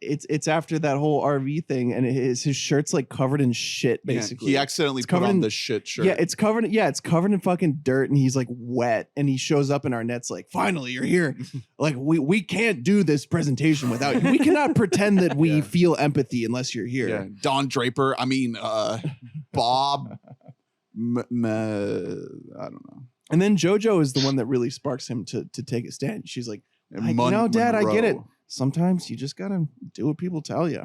it's after that whole RV thing, and his shirt's like covered in shit. Basically, he accidentally put on the shit shirt. Yeah, it's covered in fucking dirt, and he's like wet, and he shows up, and Arnett's like, "Finally, you're here! Like we can't do this presentation without you. We cannot pretend that we feel empathy unless you're here." Yeah. Don Draper. I mean, Bob. I don't know. And then JoJo is the one that really sparks him to take a stand. She's like, And Dad, I get it. Monroe. Sometimes you just gotta do what people tell you.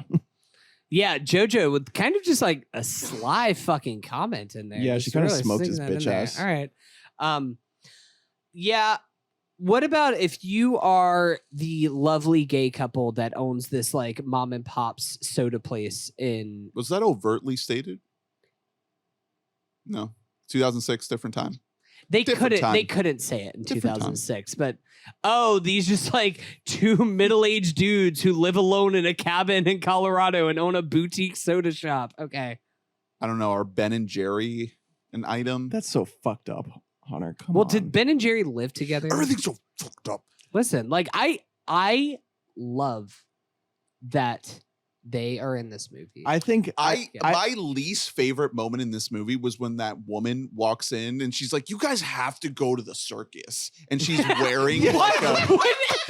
Yeah, JoJo with kind of just like a sly fucking comment in there. Yeah, Just she kinda really smoked sticking his that in bitch there. ass. All right. Yeah. What about if you are the lovely gay couple that owns this like mom and pop's soda place in Was that overtly stated? No. 2006, different time. They Different time. couldn't say it in Different time. 2006, but these just like two middle-aged dudes who live alone in a cabin in Colorado and own a boutique soda shop. Okay. I don't know. Are Ben and Jerry an item? That's so fucked up, Hunter. Come Well, on. did Ben and Jerry live together? Everything's so fucked up. Listen, like I love that they are in this movie. I think My least favorite moment in this movie was when that woman walks in and she's like, "You guys have to go to the circus," and she's wearing like a.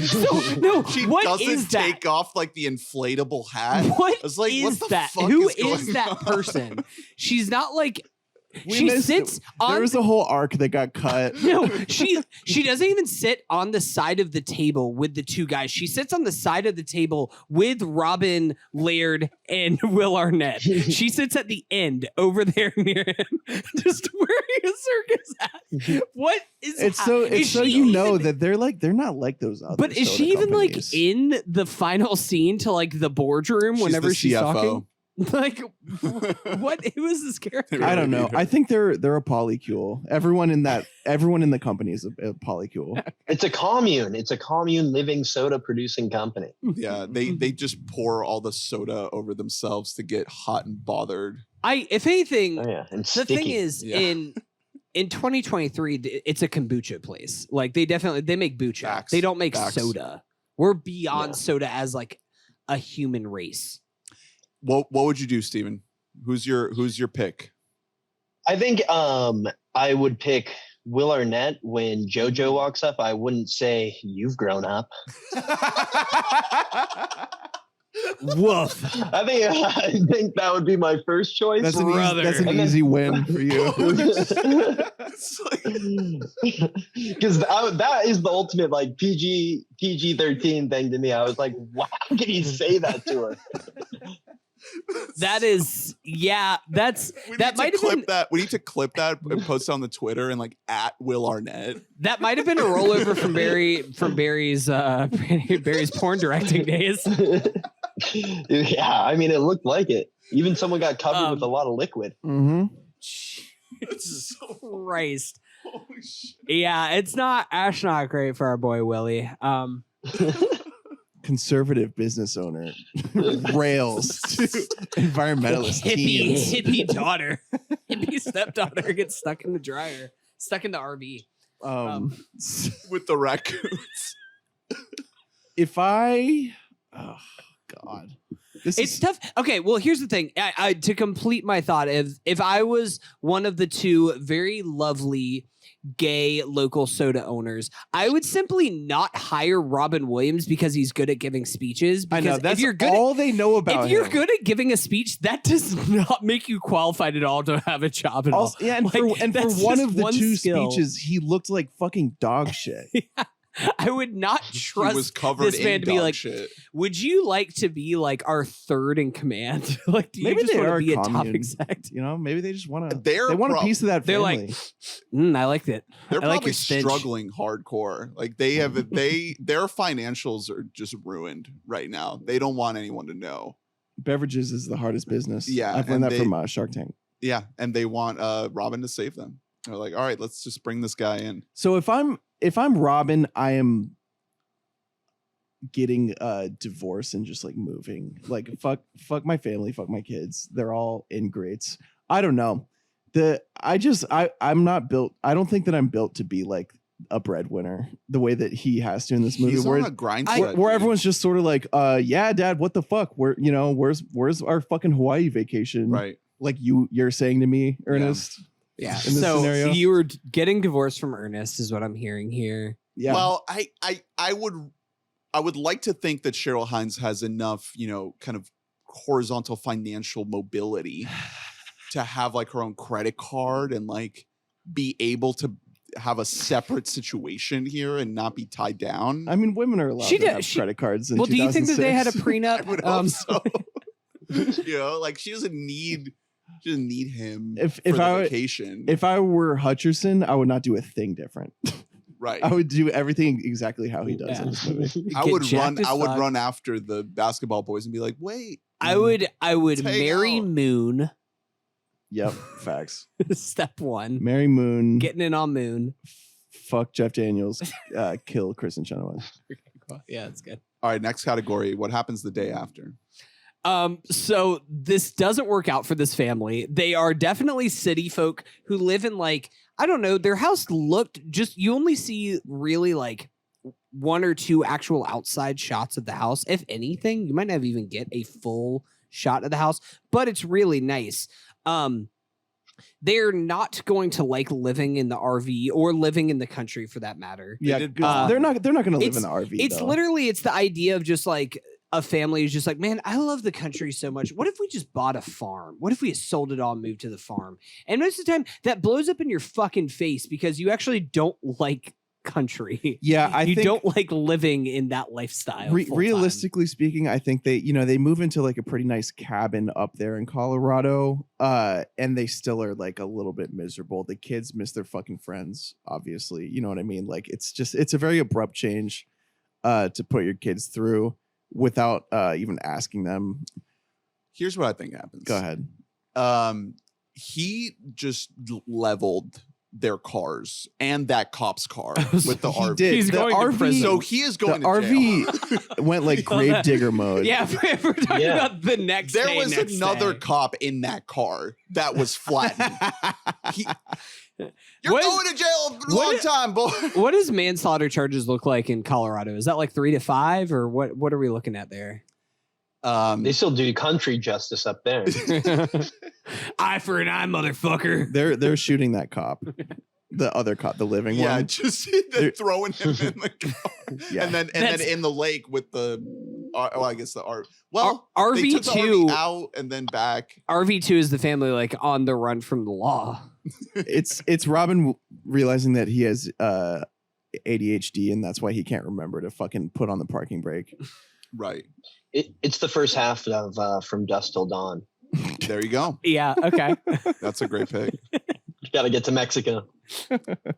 She what doesn't is that? take off like the inflatable hat. What I was like, is what the that? fuck Who is going is that on? person? She's not like We she missed sits it. on. There was a whole arc that got cut. No, she doesn't even sit on the side of the table with the two guys. She sits on the side of the table with Robin, Laird, and Will Arnett. She sits at the end over there near him, just wearing a circus hat. What is It's is so she you know even- that they're not like those other. But is soda she even companies. like in the final scene to like the boardroom She's whenever the she's CFO. talking? Like what? Who is this character? I don't know. I think they're a polycule. Everyone in the company is a polycule. It's a commune. It's a commune living soda producing company. Yeah, they just pour all the soda over themselves to get hot and bothered. If anything, Oh yeah, and the sticky. thing is Yeah. in 2023 it's a kombucha place. Like they make bucha. Facts. They don't make Facts. soda. We're beyond Yeah. soda as like a human race. What would you do, Steven? Who's your pick? I think I would pick Will Arnett when JoJo walks up. I wouldn't say you've grown up. Woof. I think that would be my first choice. That's Brother. an And then- easy win for you. It's like- Because that is the ultimate like PG-13 thing to me. I was like, wow, how can he say that to her? That is that's We that need to might have clip been that. We need to clip that and post it on the Twitter and like at Will Arnett. that might have been a rollover from Barry's porn directing days. Yeah, I mean, it looked like it. Even someone got covered with a lot of liquid. Mm-hmm. This is so Christ. holy shit. Yeah, it's not great for our boy Willie. Conservative business owner rails to environmentalist teens. hippie daughter, hippie stepdaughter gets stuck in the dryer, stuck in the RV. With the raccoons. If I, oh God, It's tough. Okay, well, here's the thing. I to complete my thought, if I was one of the two very lovely gay local soda owners, I would simply not hire Robin Williams because he's good at giving speeches. I Because know that's if you're good all they know about. if you're him. good at giving a speech, that does not make you qualified at all to have a job at all. Also, yeah, and Like, for that's one just of the one two skill. speeches, he looked like fucking dog shit. I would not He trust was covered this in man to be dog like, shit. would you like to be like our third in command? Like, do you Maybe just they want are to be a top commune. exec? You know, maybe they just want to. They're They want a prob- piece of that They're family. like, I liked it. They're I like probably your stench. struggling hardcore. Like their financials are just ruined right now. They don't want anyone to know. Beverages is the hardest business. Yeah, I've learned and that from Shark Tank. Yeah, and they want Robin to save them. They're like, all right, let's just bring this guy in. So if I'm Robin, I am getting a divorce and just like moving. Like fuck my family, fuck my kids. They're all ingrates. I don't know. I'm not built. I don't think that I'm built to be like a breadwinner the way that he has to in this movie. He's on a grind set, where everyone's just sort of like, yeah, Dad, what the fuck? Where's our fucking Hawaii vacation? Right. Like you're saying to me, Ernest. Yeah. In this scenario. You were getting divorced from Ernest is what I'm hearing here. Yeah. Well, I would like to think that Cheryl Hines has enough, kind of horizontal financial mobility to have like her own credit card and like be able to have a separate situation here and not be tied down. I mean, women are allowed to have credit cards. In well, do you think that they had a 2006? prenup? I would hope so. Like she doesn't need him If for the I vacation. If I were Hutcherson, I would not do a thing different. Right. I would do everything exactly how he does in this movie. I would run after the basketball boys and be like, wait. I would Take marry out. Moon. Yep, facts. Step one. Marry Moon. Getting in on Moon. Fuck Jeff Daniels. Kill Kristin Chenoweth. Yeah, that's good. All right, next category. What happens the day after? So this doesn't work out for this family. They are definitely city folk who live in like, I don't know, their house looked just, you only see really like one or two actual outside shots of the house. If anything, you might not even get a full shot of the house, but it's really nice. They're not going to like living in the RV or living in the country for that matter. Yeah, they're not going to live in the RV. It's literally, it's the idea of just like a family is just like, man, I love the country so much. What if we just bought a farm? What if we sold it all and moved to the farm? And most of the time that blows up in your fucking face because you actually don't like country. Yeah, I think don't like living in that lifestyle. Realistically speaking, I think they move into like a pretty nice cabin up there in Colorado, and they still are like a little bit miserable. The kids miss their fucking friends, obviously. You know what I mean? Like it's a very abrupt change to put your kids through without even asking them. Here's what I think happens. Go ahead. He just leveled their cars and that cop's car with the RV. He's going to prison. So he is going the to jail. RV went like grave digger mode. Yeah, if we're talking about the next there day, was next another day. cop in that car that was flattened. You're What- going to jail for a long time, boy. What does manslaughter charges look like in Colorado? Is that like 3 to 5 or what are we looking at there? They still do country justice up there. Eye for an eye, motherfucker. They're shooting that cop. The other cop, the living Yeah, one. just throwing him in the car. Yeah. And then in the lake with the I guess the art. Well, RV2 they took the RV out and then back. RV2 is the family like on the run from the law. It's Robin realizing that he has ADHD and that's why he can't remember to fucking put on the parking brake. Right. It's the first half of From Dusk Till Dawn. There you go. Yeah, okay. That's a great pick. You got to get to Mexico.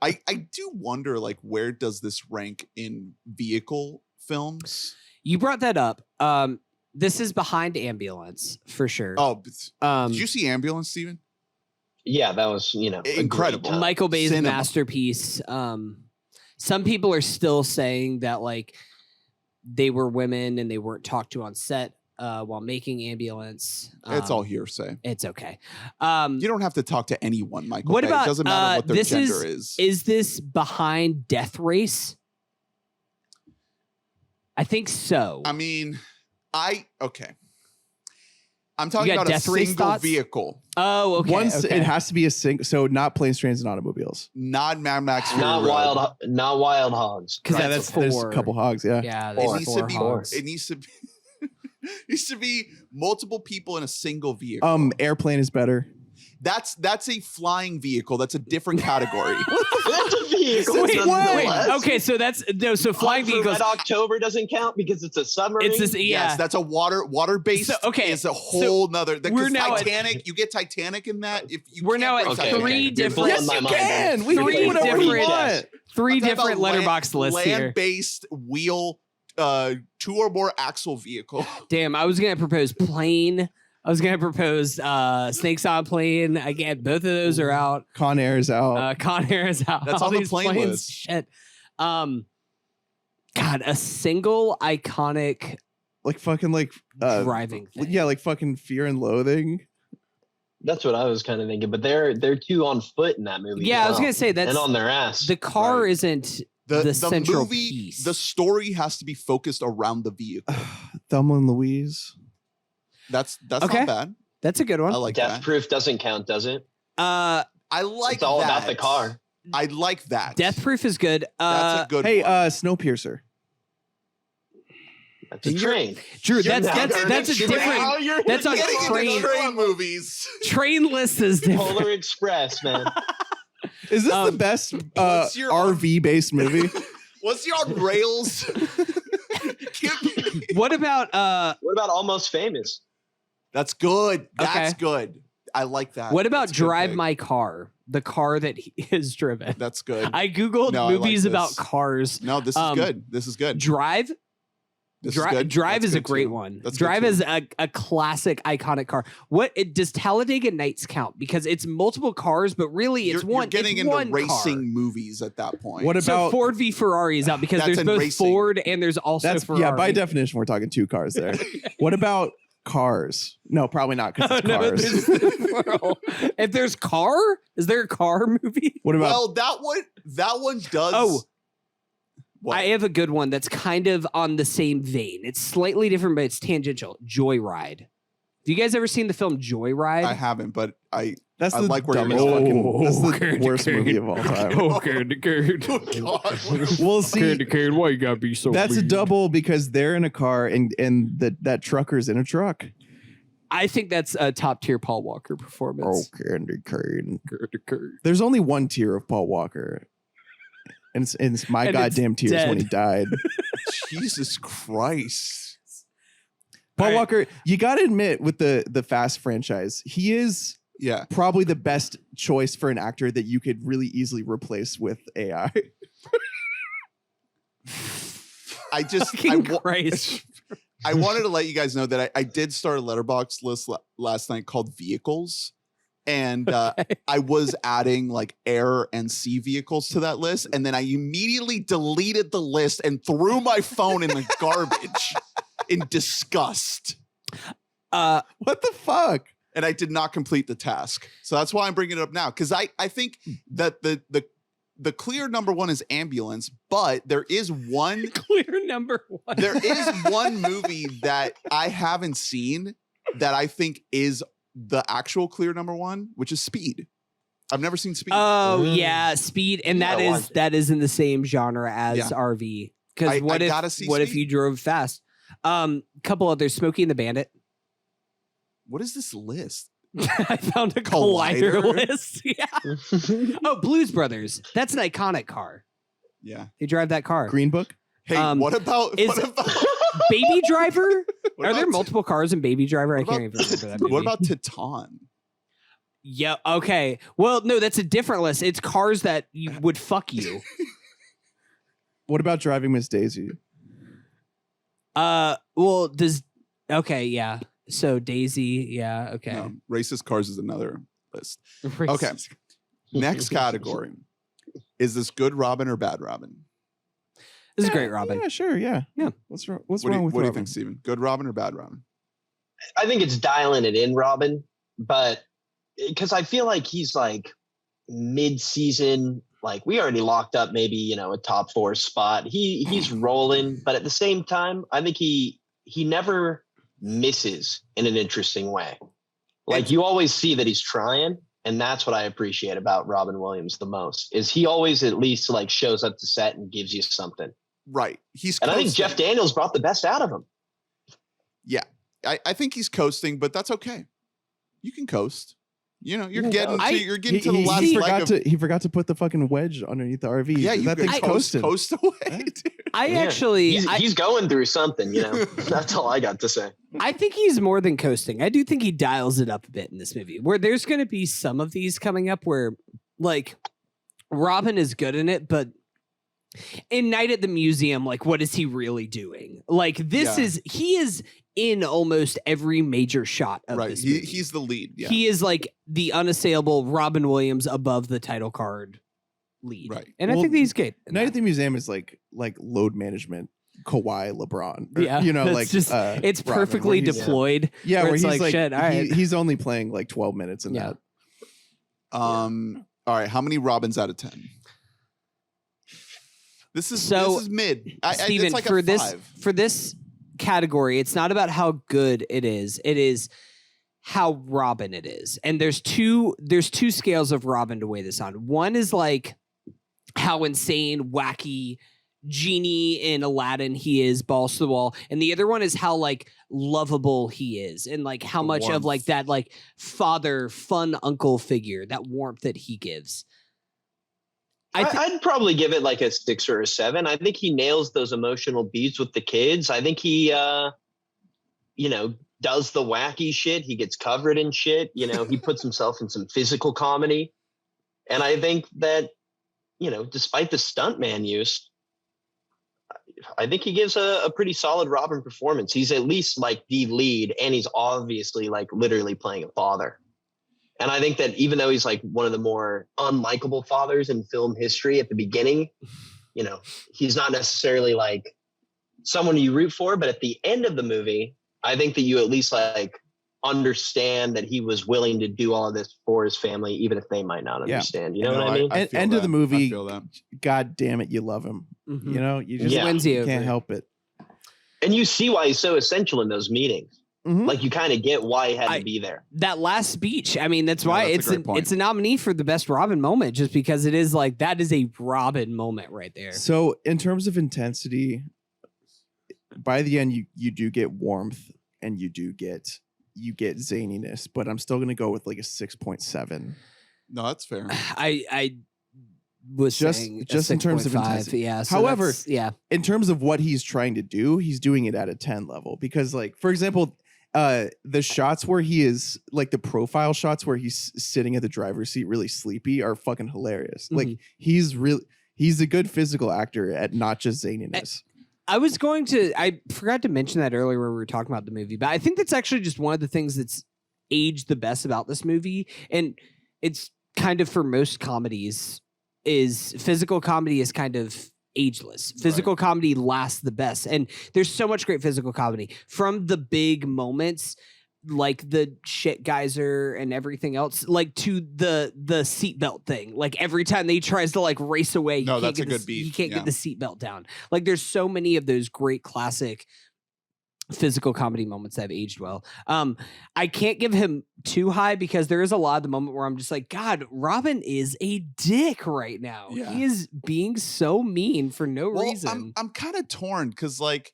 I do wonder, like, where does this rank in vehicle films? You brought that up. This is behind Ambulance for sure. Oh, did you see Ambulance, Steven? Yeah, that was, Incredible. Michael Bay's Cinema. masterpiece. Some people are still saying that like they were women and they weren't talked to on set while making Ambulance. It's all hearsay. It's okay. You don't have to talk to anyone, Michael. What Bay. about It doesn't matter what their this gender is. Is this behind Death Race? I think so. I mean, okay. I'm talking got about a Death Race single thoughts? vehicle, Oh, okay. Once okay. it has to be a single, so not planes, trains, and automobiles. not Mad Max. Fury Not Road. wild hogs. because Yeah, that's there's four. a couple hogs. Yeah. Yeah, It there's needs to four be. hogs. It needs to be. Needs to be multiple people in a single vehicle. Airplane is better. That's a flying vehicle. That's a different category. That's a vehicle. Wait, nonetheless. okay, so that's no. So flying Hunt for vehicles. Red October doesn't count because it's a submarine. It's this. Yeah. Yes, that's a water based. So, okay, is a whole nother. we're now at- Titanic. You get Titanic in that. If you We're can't now at bring Okay, Titanic. three You're different. blowing my mind. can. We can can do do whatever we different- want. Three I'm talking different about letterbox lists here. Land-based wheel, 2 or more axle vehicle. Damn, I was gonna propose plane, I was gonna propose Snakes on a Plane. Again, both of those are out. Con Air is out. Con Air is out. That's All on the these plane planes, list. Shit. God, a single iconic Like fucking driving thing. yeah, like fucking Fear and Loathing. That's what I was kind of thinking, but they're two on foot in that movie. Yeah, as I was well, gonna say that's and on their ass. the car Right. isn't the central movie, piece. the story has to be focused around the vehicle. Thelma and Louise. That's Okay. not bad. That's a good one. I like Death that. Proof doesn't count, does it? I like It's all that. about the car. I like that. Death Proof is good. That's a good Hey, one. Snowpiercer. That's a train. Drew, You're that's not- that's a you're different. now That's on Getting train. into train movies. Train list is different. Polar Express, man. Is this the best what's your- RV based movie? What's your on rails? What about What about Almost Famous? That's good. That's Okay. good. I like that. what about That's a good Drive pick. My Car? The car that he is driven. That's good. I googled No, I like movies about this. cars. No, this is Um, good. This is good. Drive. This is good. Drive That's is a good great too. one. That's good Drive too. is a classic, iconic car. Does Talladega Nights count? Because it's multiple cars, but really it's You're one. getting it's into one racing car. movies at that point. What So about Ford v Ferrari is out because That's there's in both racing. Ford and there's also that's Ferrari. yeah, by definition, we're talking two cars there. What about Cars? No, probably not because it's No, Cars. if there's car, is there a car movie? What about Well, that one does. Oh. What? I have a good one that's kind of on the same vein. It's slightly different, but it's tangential. Joyride. Have you guys ever seen the film Joyride? I haven't, but I that's I the like where you're dumbest going. fucking that's the Candy worst cane. movie of all time. God. Well, see, cane, why you gotta be so that's a double because they're in a car and that trucker's in a truck. I think that's a top tier Paul Walker performance. Candy cane. There's only one tier of Paul Walker, and it's my And it's goddamn tears dead. when he died. Jesus Christ. Paul All right. Walker, you got to admit, with the Fast franchise, he is Yeah. probably the best choice for an actor that you could really easily replace with AI. I just Fucking Christ. I wanted to let you guys know that I did start a letterbox list last night called vehicles. And I was adding like air and sea vehicles to that list. And then I immediately deleted the list and threw my phone in the garbage in disgust. What the fuck? And I did not complete the task. So that's why I'm bringing it up now. Because I think that the clear number one is Ambulance, but there is one Clear number one. there is one movie that I haven't seen that I think is the actual clear number one, which is Speed. I've never seen Speed. Oh yeah, Speed, and Yeah, I watched it. that is in the same genre as Yeah. RV. Because I what gotta if see what if Speed. you drove fast? Couple others, Smokey and the Bandit. What is this list? I found a Collider Collider? list. Yeah. Oh, Blues Brothers. That's an iconic car. Yeah. They drive that car. Green Book? Hey, What about Baby Driver? what Are there about- multiple cars in Baby Driver? I what can't even remember that movie. What about Titan? Yeah. Okay. Well, no, that's a different list. It's cars that would fuck you. What about Driving Miss Daisy? Well, okay, yeah. So Daisy, yeah, okay. No, racist cars is another list. Okay. Next category. Is this good Robin or bad Robin? This is great, Robin. Yeah, sure, yeah. Yeah. What's wrong What do with you Robin? think, Steven? Good Robin or bad Robin? I think it's dialing it in, Robin, but because I feel like he's like mid-season, like we already locked up maybe a top 4 spot. He's rolling, but at the same time, I think he never misses in an interesting way. Like you always see that he's trying, and that's what I appreciate about Robin Williams the most. Is he always at least like shows up to set and gives you something. Right. He's And I think coasting. Jeff Daniels brought the best out of him. Yeah. I think he's coasting, but that's okay. You can coast. You're can getting coast. to, you're getting to the last leg of he forgot to put the fucking wedge underneath the RV. yeah, you that can thing's coast coasting. away, dude. He's going through something, That's all I got to say. I think he's more than coasting. I do think he dials it up a bit in this movie. Where there's going to be some of these coming up where, like, Robin is good in it, but in Night at the Museum, like, what is he really doing? Like, he is in almost every major shot of Right. this movie. He's the lead. Yeah. He is like the unassailable Robin Williams above the title card lead. Right. And I think that he's good. in Night that. at the Museum is like load management. Kawhi, LeBron, or, Yeah, you know, it's like just it's Rodman, perfectly where he's- deployed. Yeah, where it's he's like shit, all right. he's only playing like 12 minutes in Yeah. that. All right. How many Robins out of 10? This is mid. Steven, it's like for a this 5. for this category, it's not about how good it is. It is how Robin it is. And there's two scales of Robin to weigh this on. One is like how insane, wacky, genie in Aladdin he is, balls to the wall, and the other one is how like lovable he is, and like how The much of warmth. like that like father, fun uncle figure, that warmth that he gives. I'd probably give it like a 6 or a 7. I think he nails those emotional beats with the kids. I think he, does the wacky shit. He gets covered in shit. He puts himself in some physical comedy. And I think that, despite the stuntman use, I think he gives a pretty solid Robin performance. He's at least like the lead, and he's obviously like literally playing a father. And I think that even though he's like one of the more unlikable fathers in film history at the beginning, he's not necessarily like someone you root for. But at the end of the movie, I think that you at least like understand that he was willing to do all of this for his family, even if they might not understand. You know what I mean? End of the movie, I feel that. God damn it, you love him. Mhm. You know, you just Yeah. wins you can't over. help it. And you see why he's so essential in those meetings. Mhm. Like you kind of get why he had to be there. That last speech, I mean, that's why that's a great point. it's a nominee for the best Robin moment, just because it is like that is a Robin moment right there. So in terms of intensity, by the end you do get warmth and you get zaniness, but I'm still gonna go with like a 6.7. No, that's fair. I was Just- saying a just in terms of 6.5, intensity. yeah. So However, that's- yeah, In terms of what he's trying to do, he's doing it at a 10 level, because like, for example, the shots where he is like the profile shots where he's sitting at the driver's seat really sleepy are fucking hilarious. Like he's a good physical actor at not just zaniness. I forgot to mention that earlier when we were talking about the movie, but I think that's actually just one of the things that's aged the best about this movie. And it's kind of for most comedies is physical comedy is kind of ageless. Physical comedy lasts the best. And there's so much great physical comedy from the big moments like the shit geyser and everything else, like to the seatbelt thing. Like every time that he tries to like race away, No, he can't that's a get good the, beat. he can't Yeah. get the seatbelt down. Like there's so many of those great classic physical comedy moments that have aged well. I can't give him too high because there is a lot of the moment where I'm just like, God, Robin is a dick right now. Yeah. He is being so mean for no reason. I'm kind of torn because like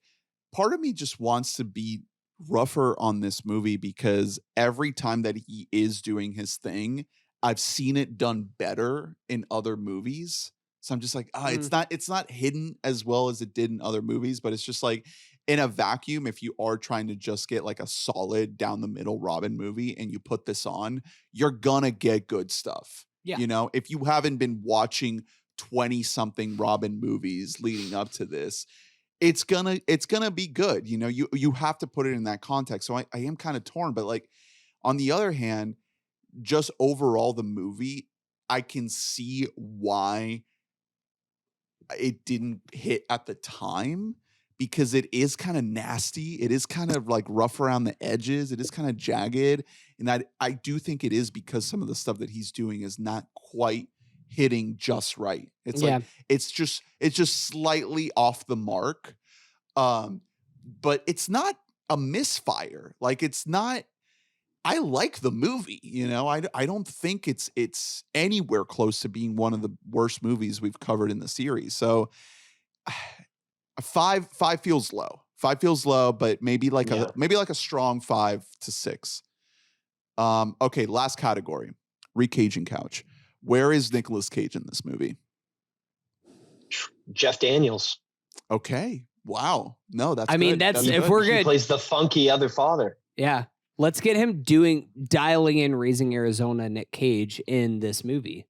part of me just wants to be rougher on this movie because every time that he is doing his thing, I've seen it done better in other movies. So I'm just like, it's not hidden as well as it did in other movies, but it's just like in a vacuum, if you are trying to just get like a solid down the middle Robin movie and you put this on, you're gonna get good stuff. Yeah. You know, if you haven't been watching 20 something Robin movies leading up to this, it's gonna be good. You know, you have to put it in that context. So I am kind of torn, but like on the other hand, just overall the movie, I can see why it didn't hit at the time because it is kind of nasty. It is kind of like rough around the edges. It is kind of jagged. And I do think it is because some of the stuff that he's doing is not quite hitting just right. It's like it's just slightly off the mark. But it's not a misfire. Like it's not. I like the movie, you know. I don't think it's anywhere close to being one of the worst movies we've covered in the series. So a 5 feels low. 5 feels low, but maybe like a strong 5 to 6. Okay, last category. Recaging couch. Where is Nicolas Cage in this movie? Jeff Daniels. Okay. Wow. No, that's I mean, good. that's if good. we're He good. plays the funky other father. Yeah. Let's get him dialing in Raising Arizona Nick Cage in this movie.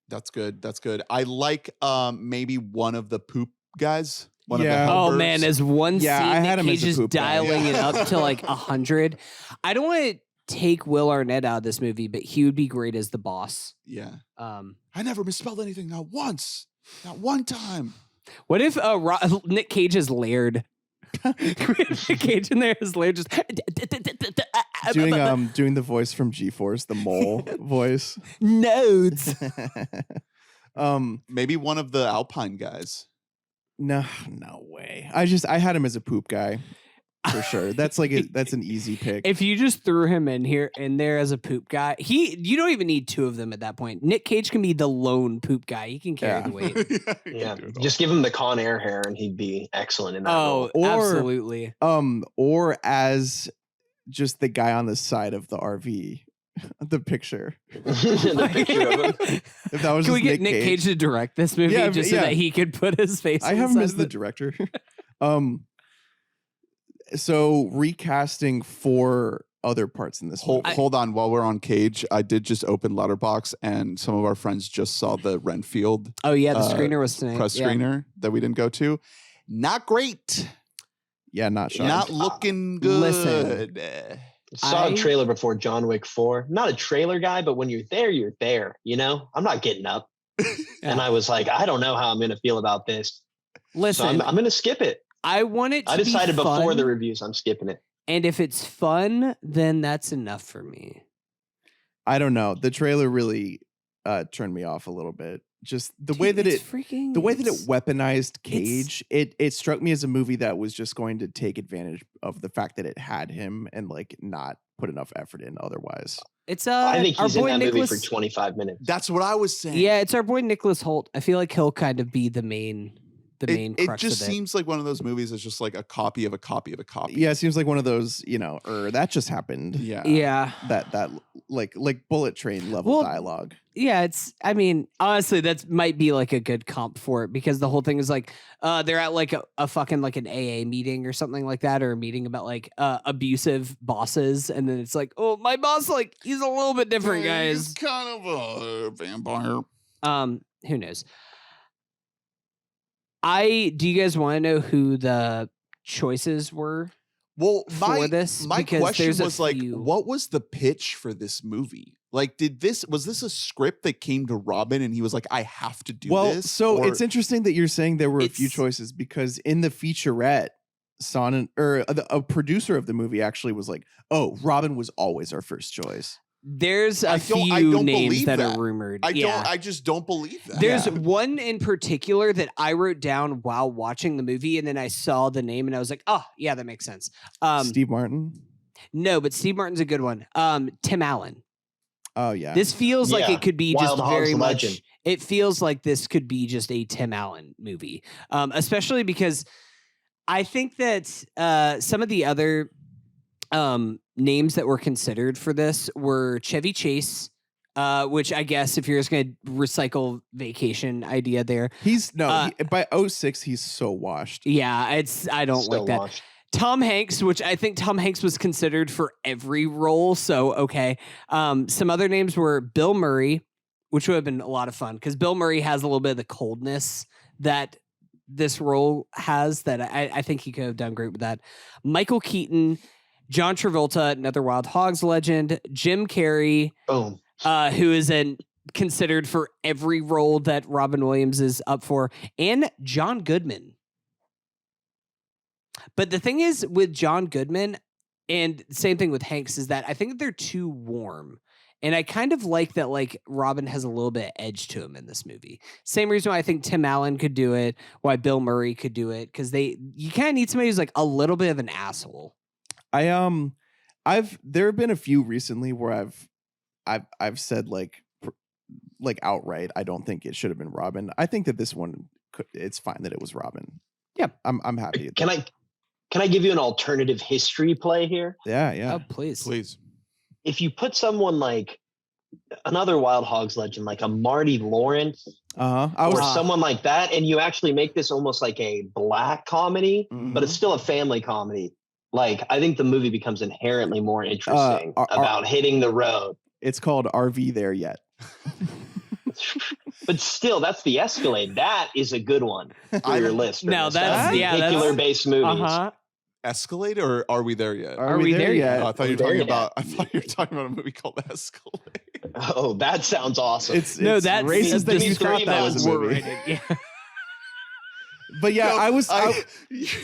That's good. That's good. I like maybe one of the poop guys. One of the Yeah. Oh helpers. man, as one Yeah, I scene, had him Nick as a Cage is poop guy. dialing it up to like 100. I don't want to take Will Arnett out of this movie, but he would be great as the boss. Yeah. Um, I never misspelled anything, not once. Not one time. what if Nick Cage is Laird? Nick Cage in there is Laird, just doing the voice from G-Force, the mole voice. nodes. Maybe one of the Alpine guys. No way. I had him as a poop guy for sure. That's an easy pick. If you just threw him in there as a poop guy, you don't even need two of them at that point. Nick Cage can be the lone poop guy. He can carry the weight. Yeah, just give him the Con Air hair, and he'd be excellent in that role. Absolutely. Or as just the guy on the side of the RV, the picture. The picture of him. If that was Can just we get Nick Cage to direct this movie Yeah, just so yeah. that he could put his face? I have him inside as of the it? director. So recasting 4 other parts in this movie. Hold on. While we're on Cage, I did just open Letterboxd, and some of our friends just saw the Renfield Oh yeah, the screener was tonight. press Yeah. screener that we didn't go to. Not great. Yeah, not sure. Not looking good. Listen. Saw a trailer before John Wick 4. Not a trailer guy, but when you're there, you're there. You know, I'm not getting up. And I was like, I don't know how I'm going to feel about this. Listen, So I'm going to skip it. I want it to I decided be fun, before the reviews, I'm skipping it. and if it's fun, then that's enough for me. I don't know. The trailer really turned me off a little bit. Just the way that it weaponized Cage, it struck me as a movie that was just going to take advantage of the fact that it had him and like not put enough effort in otherwise. It's I think our he's in boy that Nicholas. movie for 25 minutes. That's what I was saying. Yeah, it's our boy Nicholas Hoult. I feel like he'll kind of be the main It crux just of it. seems like one of those movies that's just like a copy of a copy of a copy. Yeah, it seems like one of those, that just happened. Yeah. Yeah. That like bullet train level dialogue. Yeah, I mean, honestly, that might be like a good comp for it because the whole thing is like they're at like a fucking like an AA meeting or something like that, or a meeting about like abusive bosses, and then it's like, oh, my boss, like he's a little bit different, guys. He's kind of a vampire. Who knows? Do you guys want to know who the choices were? Well, for this? my Because question there's a was like, few. what was the pitch for this movie? Like, was this a script that came to Robin and he was like, I have to do this? So Or- it's interesting that you're saying there were a few It's- choices because in the featurette, a producer of the movie actually was like, "Oh, Robin was always our first choice." There's a I few don't names believe that that. are rumored. I just don't believe that. There's Yeah. one in particular that I wrote down while watching the movie, and then I saw the name, and I was like, "Oh, yeah, that makes sense." Steve Martin. No, but Steve Martin's a good one. Tim Allen. Oh yeah. This feels like Yeah. it could be Wild just Hogs very much. legend. It feels like this could be just a Tim Allen movie, especially because I think that some of the other names that were considered for this were Chevy Chase, which I guess if you're just going to recycle vacation idea there. By 06, he's so washed. Yeah, I don't So like that. washed. Tom Hanks, which I think Tom Hanks was considered for every role. So, okay. Some other names were Bill Murray, which would have been a lot of fun because Bill Murray has a little bit of the coldness that this role has that I think he could have done great with that. Michael Keaton, John Travolta, another Wild Hogs legend, Jim Carrey, Boom. who is considered for every role that Robin Williams is up for, and John Goodman. But the thing is with John Goodman, and same thing with Hanks, is that I think that they're too warm. And I kind of like that, like, Robin has a little bit of edge to him in this movie. Same reason why I think Tim Allen could do it, why Bill Murray could do it, because you kind of need somebody who's like a little bit of an asshole. There have been a few recently where I've said like outright, I don't think it should have been Robin. I think that this one, it's fine that it was Robin. Yeah, I'm happy. Can I give you an alternative history play here? Yeah. Oh, please. If you put someone like another Wild Hogs legend, like a Marty Lawrence, or someone like that, and you actually make this almost like a black comedy, but it's still a family comedy. Like, I think the movie becomes inherently more interesting about hitting the road. It's called RV There Yet. But still, that's the Escalade. That is a good one for your list. No, Ernest. that's vehicular-based movies. Uh-huh. Escalade, or are we there yet? Are we there yet? Oh, I thought you were talking about a movie called Escalade. Oh, that sounds awesome. It's that's racist that you thought that was a movie. Yeah. But yeah, No, I was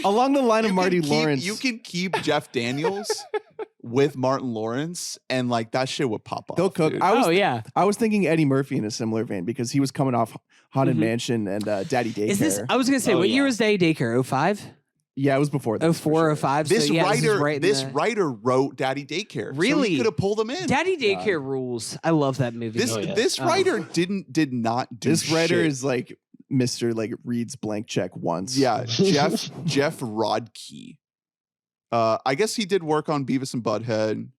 along the line of Marty keep, Lawrence. You can keep Jeff Daniels with Martin Lawrence, and like that shit would pop off. They'll cook. Dude. I was thinking Eddie Murphy in a similar vein because he was coming off Haunted Mansion and Daddy Daycare. Is this? I was gonna say, what year was Daddy Daycare? 05? Yeah, it was before that. 04, 05. This so, yeah, writer, writer wrote Daddy Daycare. Really? So he could have pulled him in. Daddy Daycare rules. I love that movie. This writer did not do. This writer shit. is like Mr. like reads blank check once. Yeah, Geoff Rodkey. I guess he did work on Beavis and Butthead.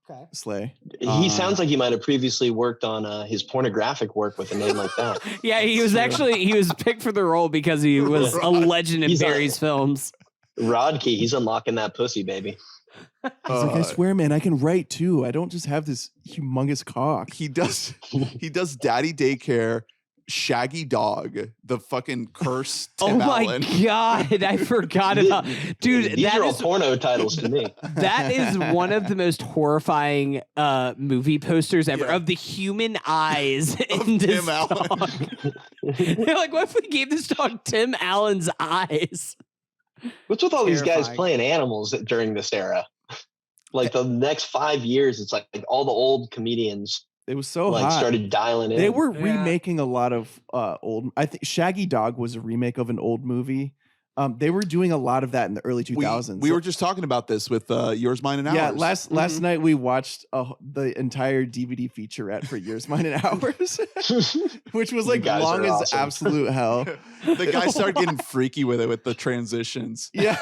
Okay. Slay. He sounds like he might have previously worked on his pornographic work with a name like that. Yeah, he was picked for the role because he was a legend in Barry's films. Rodkey, he's unlocking that pussy, baby. He's like, I swear, man, I can write too. I don't just have this humongous cock. He does Daddy Daycare, Shaggy Dog, the fucking cursed Tim Allen. My God, I forgot about dude. These are all porno titles to me. That is one of the most horrifying movie posters ever of the human eyes in this Tim Allen. dog. They're like, what if we gave this dog Tim Allen's eyes? What's with all these guys playing animals during this era? Like the next 5 years, it's like all the old comedians. It was so like hot. Started dialing in. They were remaking a lot of old. I think Shaggy Dog was a remake of an old movie. They were doing a lot of that in the early 2000s. We were just talking about this with Yours, Mine, and Ours. Yeah, last night we watched the entire DVD featurette for Yours, Mine, and Ours, which was like long as awesome. absolute hell. The guy started getting freaky with it with the transitions. Yeah.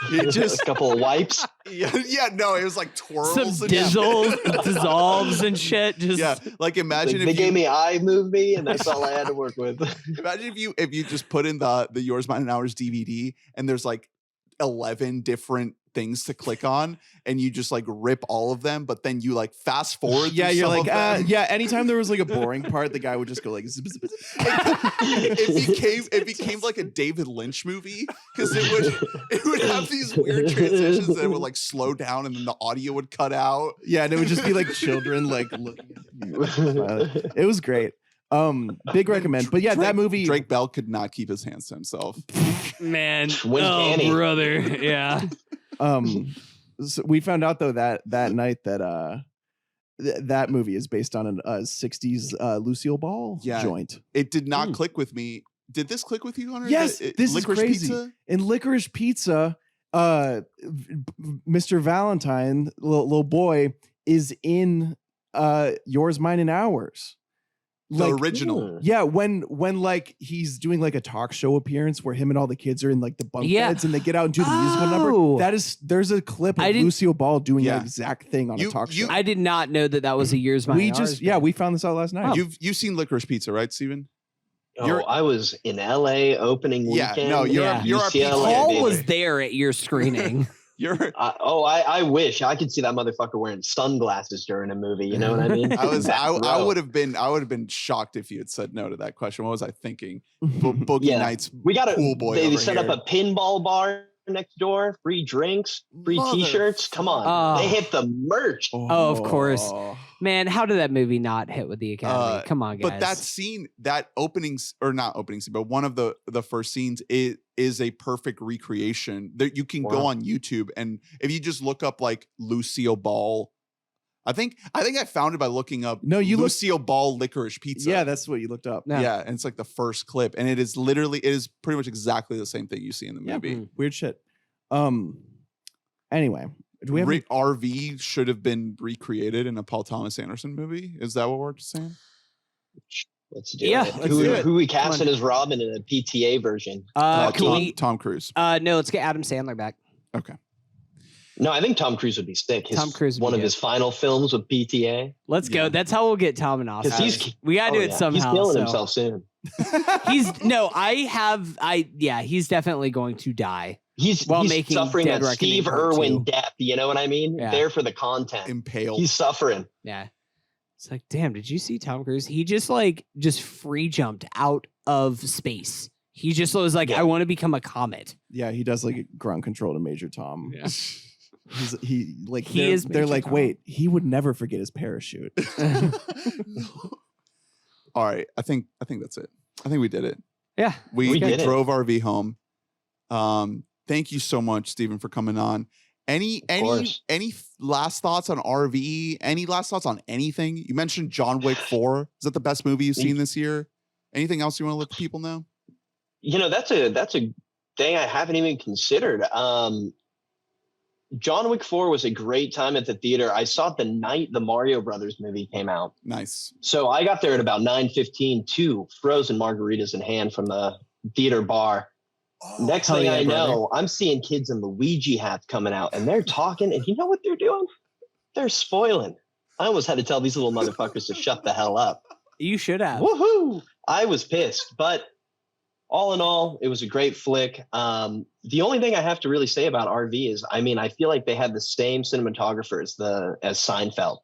It just a couple of wipes. No, it was like twirls, some dissolves and shit. Just like imagine like if they gave me iMovie, and that's all I had to work with. Imagine if you just put in the Yours, Mine, and Ours DVD, and there's like 11 different things to click on, and you just like rip all of them, but then you like fast forward. Yeah, you're like, anytime there was like a boring part, the guy would just go like, zip, zip, zip. It became like a David Lynch movie because it would have these weird transitions that would like slow down, and then the audio would cut out. Yeah, and it would just be like children like looking at you. It was great. Big recommend. But yeah, that movie. Drake Bell could not keep his hands to himself. Man, Annie. brother, yeah. So we found out though that night that that movie is based on a 60s Lucille Ball joint. It did not click with me. Did this click with you, Hunter? Yes, this is crazy. Pizza? In Licorice Pizza, Mr. Valentine, little boy, is in Yours, Mine, and Ours. The original. Yeah, when like he's doing like a talk show appearance where him and all the kids are in like the bunk beds and they get out and do the musical number. There's a clip of Lucille Ball doing the exact thing on a talk show. I did not know that was a Yours, Mine, and Ours. We found this out last night. You've seen Licorice Pizza, right, Steven? I was in LA opening weekend. Yeah, no, you're Paul was there at your screening. I wish I could see that motherfucker wearing sunglasses during a movie. You know what I mean? I would have been shocked if you had said no to that question. What was I thinking? Boogie Nights. We got pool boy. They set up a pinball bar next door, free drinks, free T-shirts. Come on, they hit the merch. Oh, of course, man. How did that movie not hit with the Academy? Come on, guys. But that scene, that opening, or not opening scene, but one of the first scenes is a perfect recreation. That you can go on YouTube, and if you just look up like Lucille Ball. I think I found it by looking up Lucille Ball Licorice Pizza. Yeah, that's what you looked up. Yeah, and it's like the first clip, and it is pretty much exactly the same thing you see in the movie. Yeah, weird shit. Anyway, do we have RV should have been recreated in a Paul Thomas Anderson movie? Is that what we're saying? Let's do it. Who we casted as Robin in a PTA version? Tom Cruise. No, let's get Adam Sandler back. Okay. No, I think Tom Cruise would be sick. Tom Cruise would one of his final films with PTA. Let's go. That's how we'll get Tom and Oscar. We gotta do it somehow. He's killing himself soon. He's definitely going to die. He's suffering that Steve Irwin death. You know what I mean? Yeah. There for the content. Impaled. He's suffering. Yeah. It's like, damn, did you see Tom Cruise? He just free jumped out of space. He just was like, I want to become a comet. Yeah, he does like ground control to Major Tom. Yeah. They're like, Tom. wait, he would never forget his parachute. All right, I think that's it. I think we did it. Yeah, we drove it. RV home. Thank you so much, Stephen, for coming on. Any last thoughts on RV? Any last thoughts on anything? You mentioned John Wick 4. Is that the best movie you've seen this year? Anything else you want to let the people know? That's a thing I haven't even considered. John Wick 4 was a great time at the theater. I saw it the night the Mario Brothers movie came out. Nice. So I got there at about 9:15, 2 frozen margaritas in hand from the theater bar. Oh, Next thing I know, I'm seeing kids in Luigi hats coming out, and they're talking, and you know what they're doing? They're spoiling. I almost had to tell these little motherfuckers to shut the hell up. You should have. Woohoo! I was pissed, but all in all, it was a great flick. The only thing I have to really say about RV is, I feel like they had the same cinematographer as Seinfeld,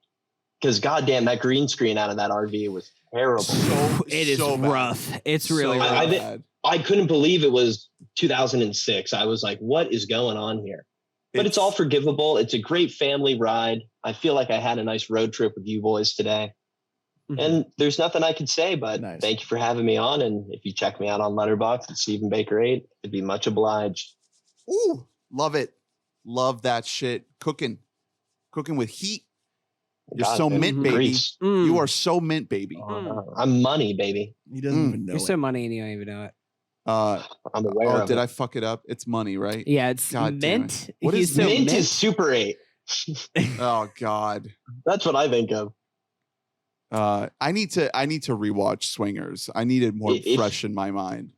because goddamn, that green screen out of that RV was terrible. It is rough. Bad. It's really rough. I couldn't believe it was 2006. I was like, what is going on here? But it's all forgivable. It's a great family ride. I feel like I had a nice road trip with you boys today. Mm-hmm. And there's nothing I could say, but Thank you for having me on. And if you check me out on Letterboxd at Stephen Baker 8, it'd be much obliged. Ooh, love it. Love that shit. Cooking with heat. You're so mint, baby. You are so mint, baby. I'm money, baby. He doesn't even know. You're so money and you don't even know it. I'm aware of it. I fuck it up? It's money, right? Yeah, it's mint. What is mint? Is Super 8. Oh God. That's what I think of. I need to rewatch Swingers. I need it more fresh in my mind.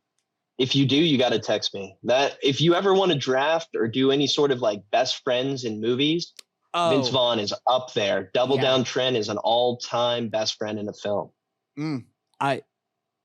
If you do, you got to text me. That if you ever want to draft or do any sort of like best friends in movies, Vince Vaughn is up there. Double Down Trent is an all-time best friend in a film.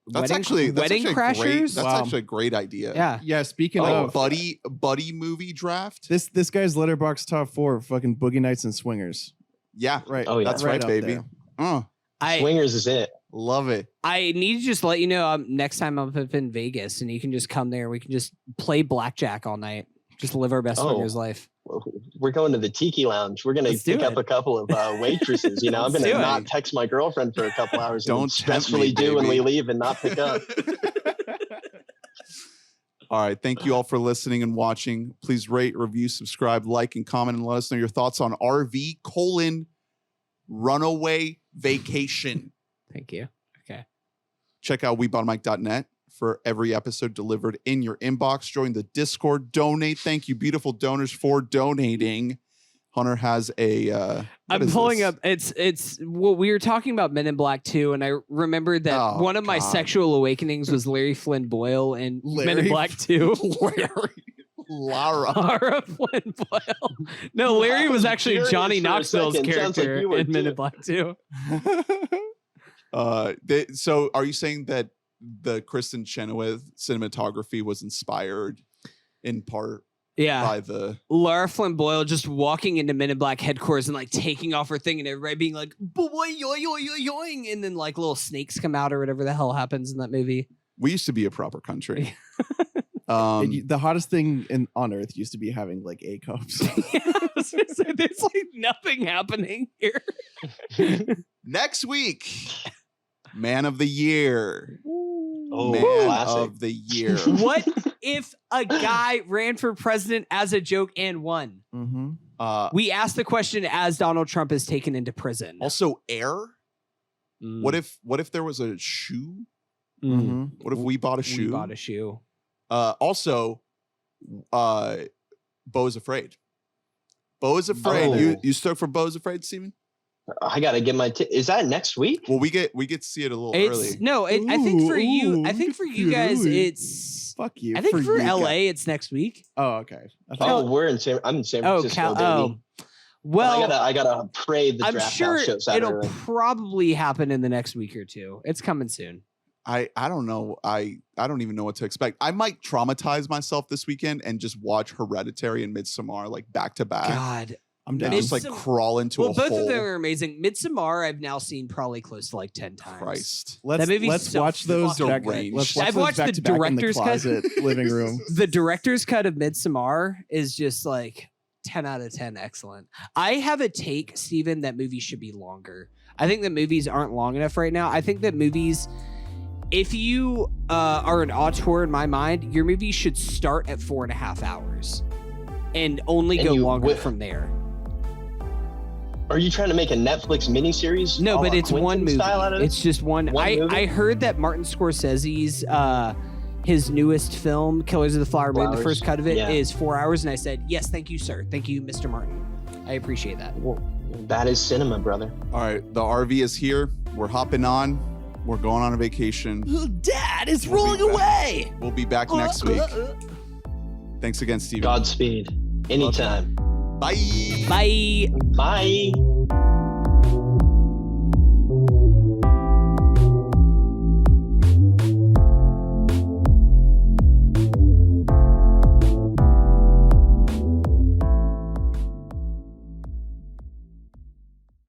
That's actually Crashers. That's actually a great idea. Yeah. Speaking of buddy movie draft, this guy's Letterboxd top 4 fucking Boogie Nights and Swingers. Yeah, right. Oh yeah, that's right, baby. Swingers is it. Love it. I need to just let you know next time I'm up in Vegas and you can just come there. We can just play blackjack all night. Just live our best swingers life. We're going to the Tiki Lounge. We're going to pick up a couple of waitresses. I'm going to not text my girlfriend for a couple hours. Don't stressfully do when we leave and not pick up. All right. Thank you all for listening and watching. Please rate, review, subscribe, like, and comment, and let us know your thoughts on RV: Runaway Vacation. Thank you. Okay. Check out weboughtamic.net for every episode delivered in your inbox. Join the Discord. Donate. Thank you, beautiful donors, for donating. Hunter has a. I'm pulling up. It's well, we were talking about Men in Black 2, and I remembered that one of my sexual awakenings was Larry Flynn Boyle in Men in Black 2. Lara Flynn Boyle. No, Larry was actually Johnny Knoxville's character in Men in Black 2. So are you saying that the Kristin Chenoweth cinematography was inspired in part by the Lara Flynn Boyle just walking into Men in Black headquarters and like taking off her thing and everybody being like boy yoing, and then like little snakes come out or whatever the hell happens in that movie. We used to be a proper country. The hottest thing on earth used to be having like A cups. There's like nothing happening here. Next week, Man of the Year. Of the Year. What if a guy ran for president as a joke and won? Mm-hmm. We asked the question as Donald Trump is taken into prison. Also, Air. What if there was a shoe? Mm-hmm. What if we bought a shoe? We bought a shoe. Also, Beau is Afraid. Beau is Afraid. You stoked for Beau is Afraid, Steven? I gotta get my. Is that next week? Well, we get to see it a little early. No, I think for you. I think for you guys, it's fuck you. I think for LA, it's next week. Oh, okay. I'm in San Francisco, baby. Well, I gotta pray the draft house shows out. It'll probably happen in the next week or two. It's coming soon. I don't know. I don't even know what to expect. I might traumatize myself this weekend and just watch Hereditary and Midsommar like back to back. God. I'm They down. just like crawl into Well, a both hole. of them are amazing. Midsommar, I've now seen probably close to like 10 times. Christ. Let's That movie's let's so watch those fucking back. deranged. Let's watch I've those watched back the to back in the director's cut. closet living room. The director's cut of Midsommar is just like 10 out of 10 excellent. I have a take, Steven, that movies should be longer. I think that movies aren't long enough right now. I think that movies, if you are an auteur in my mind, your movie should start at 4.5 hours and only And go you longer wi- from there. Are you trying to make a Netflix miniseries? No, a but la it's one Quentin movie. style out of it? It's just one. One movie? I heard that Martin Scorsese's his newest film, Killers of the Flower Moon, the Flowers. first cut of it is Yeah. 4 hours, and I said, yes, thank you, sir. Thank you, Mr. Martin. I appreciate that. Well, that is cinema, brother. All right, the RV is here. We're hopping on. We're going on a vacation. Dad is We'll be rolling back. away. We'll be back next week. Thanks again, Steven. Godspeed. Anytime. Bye. Bye. Bye.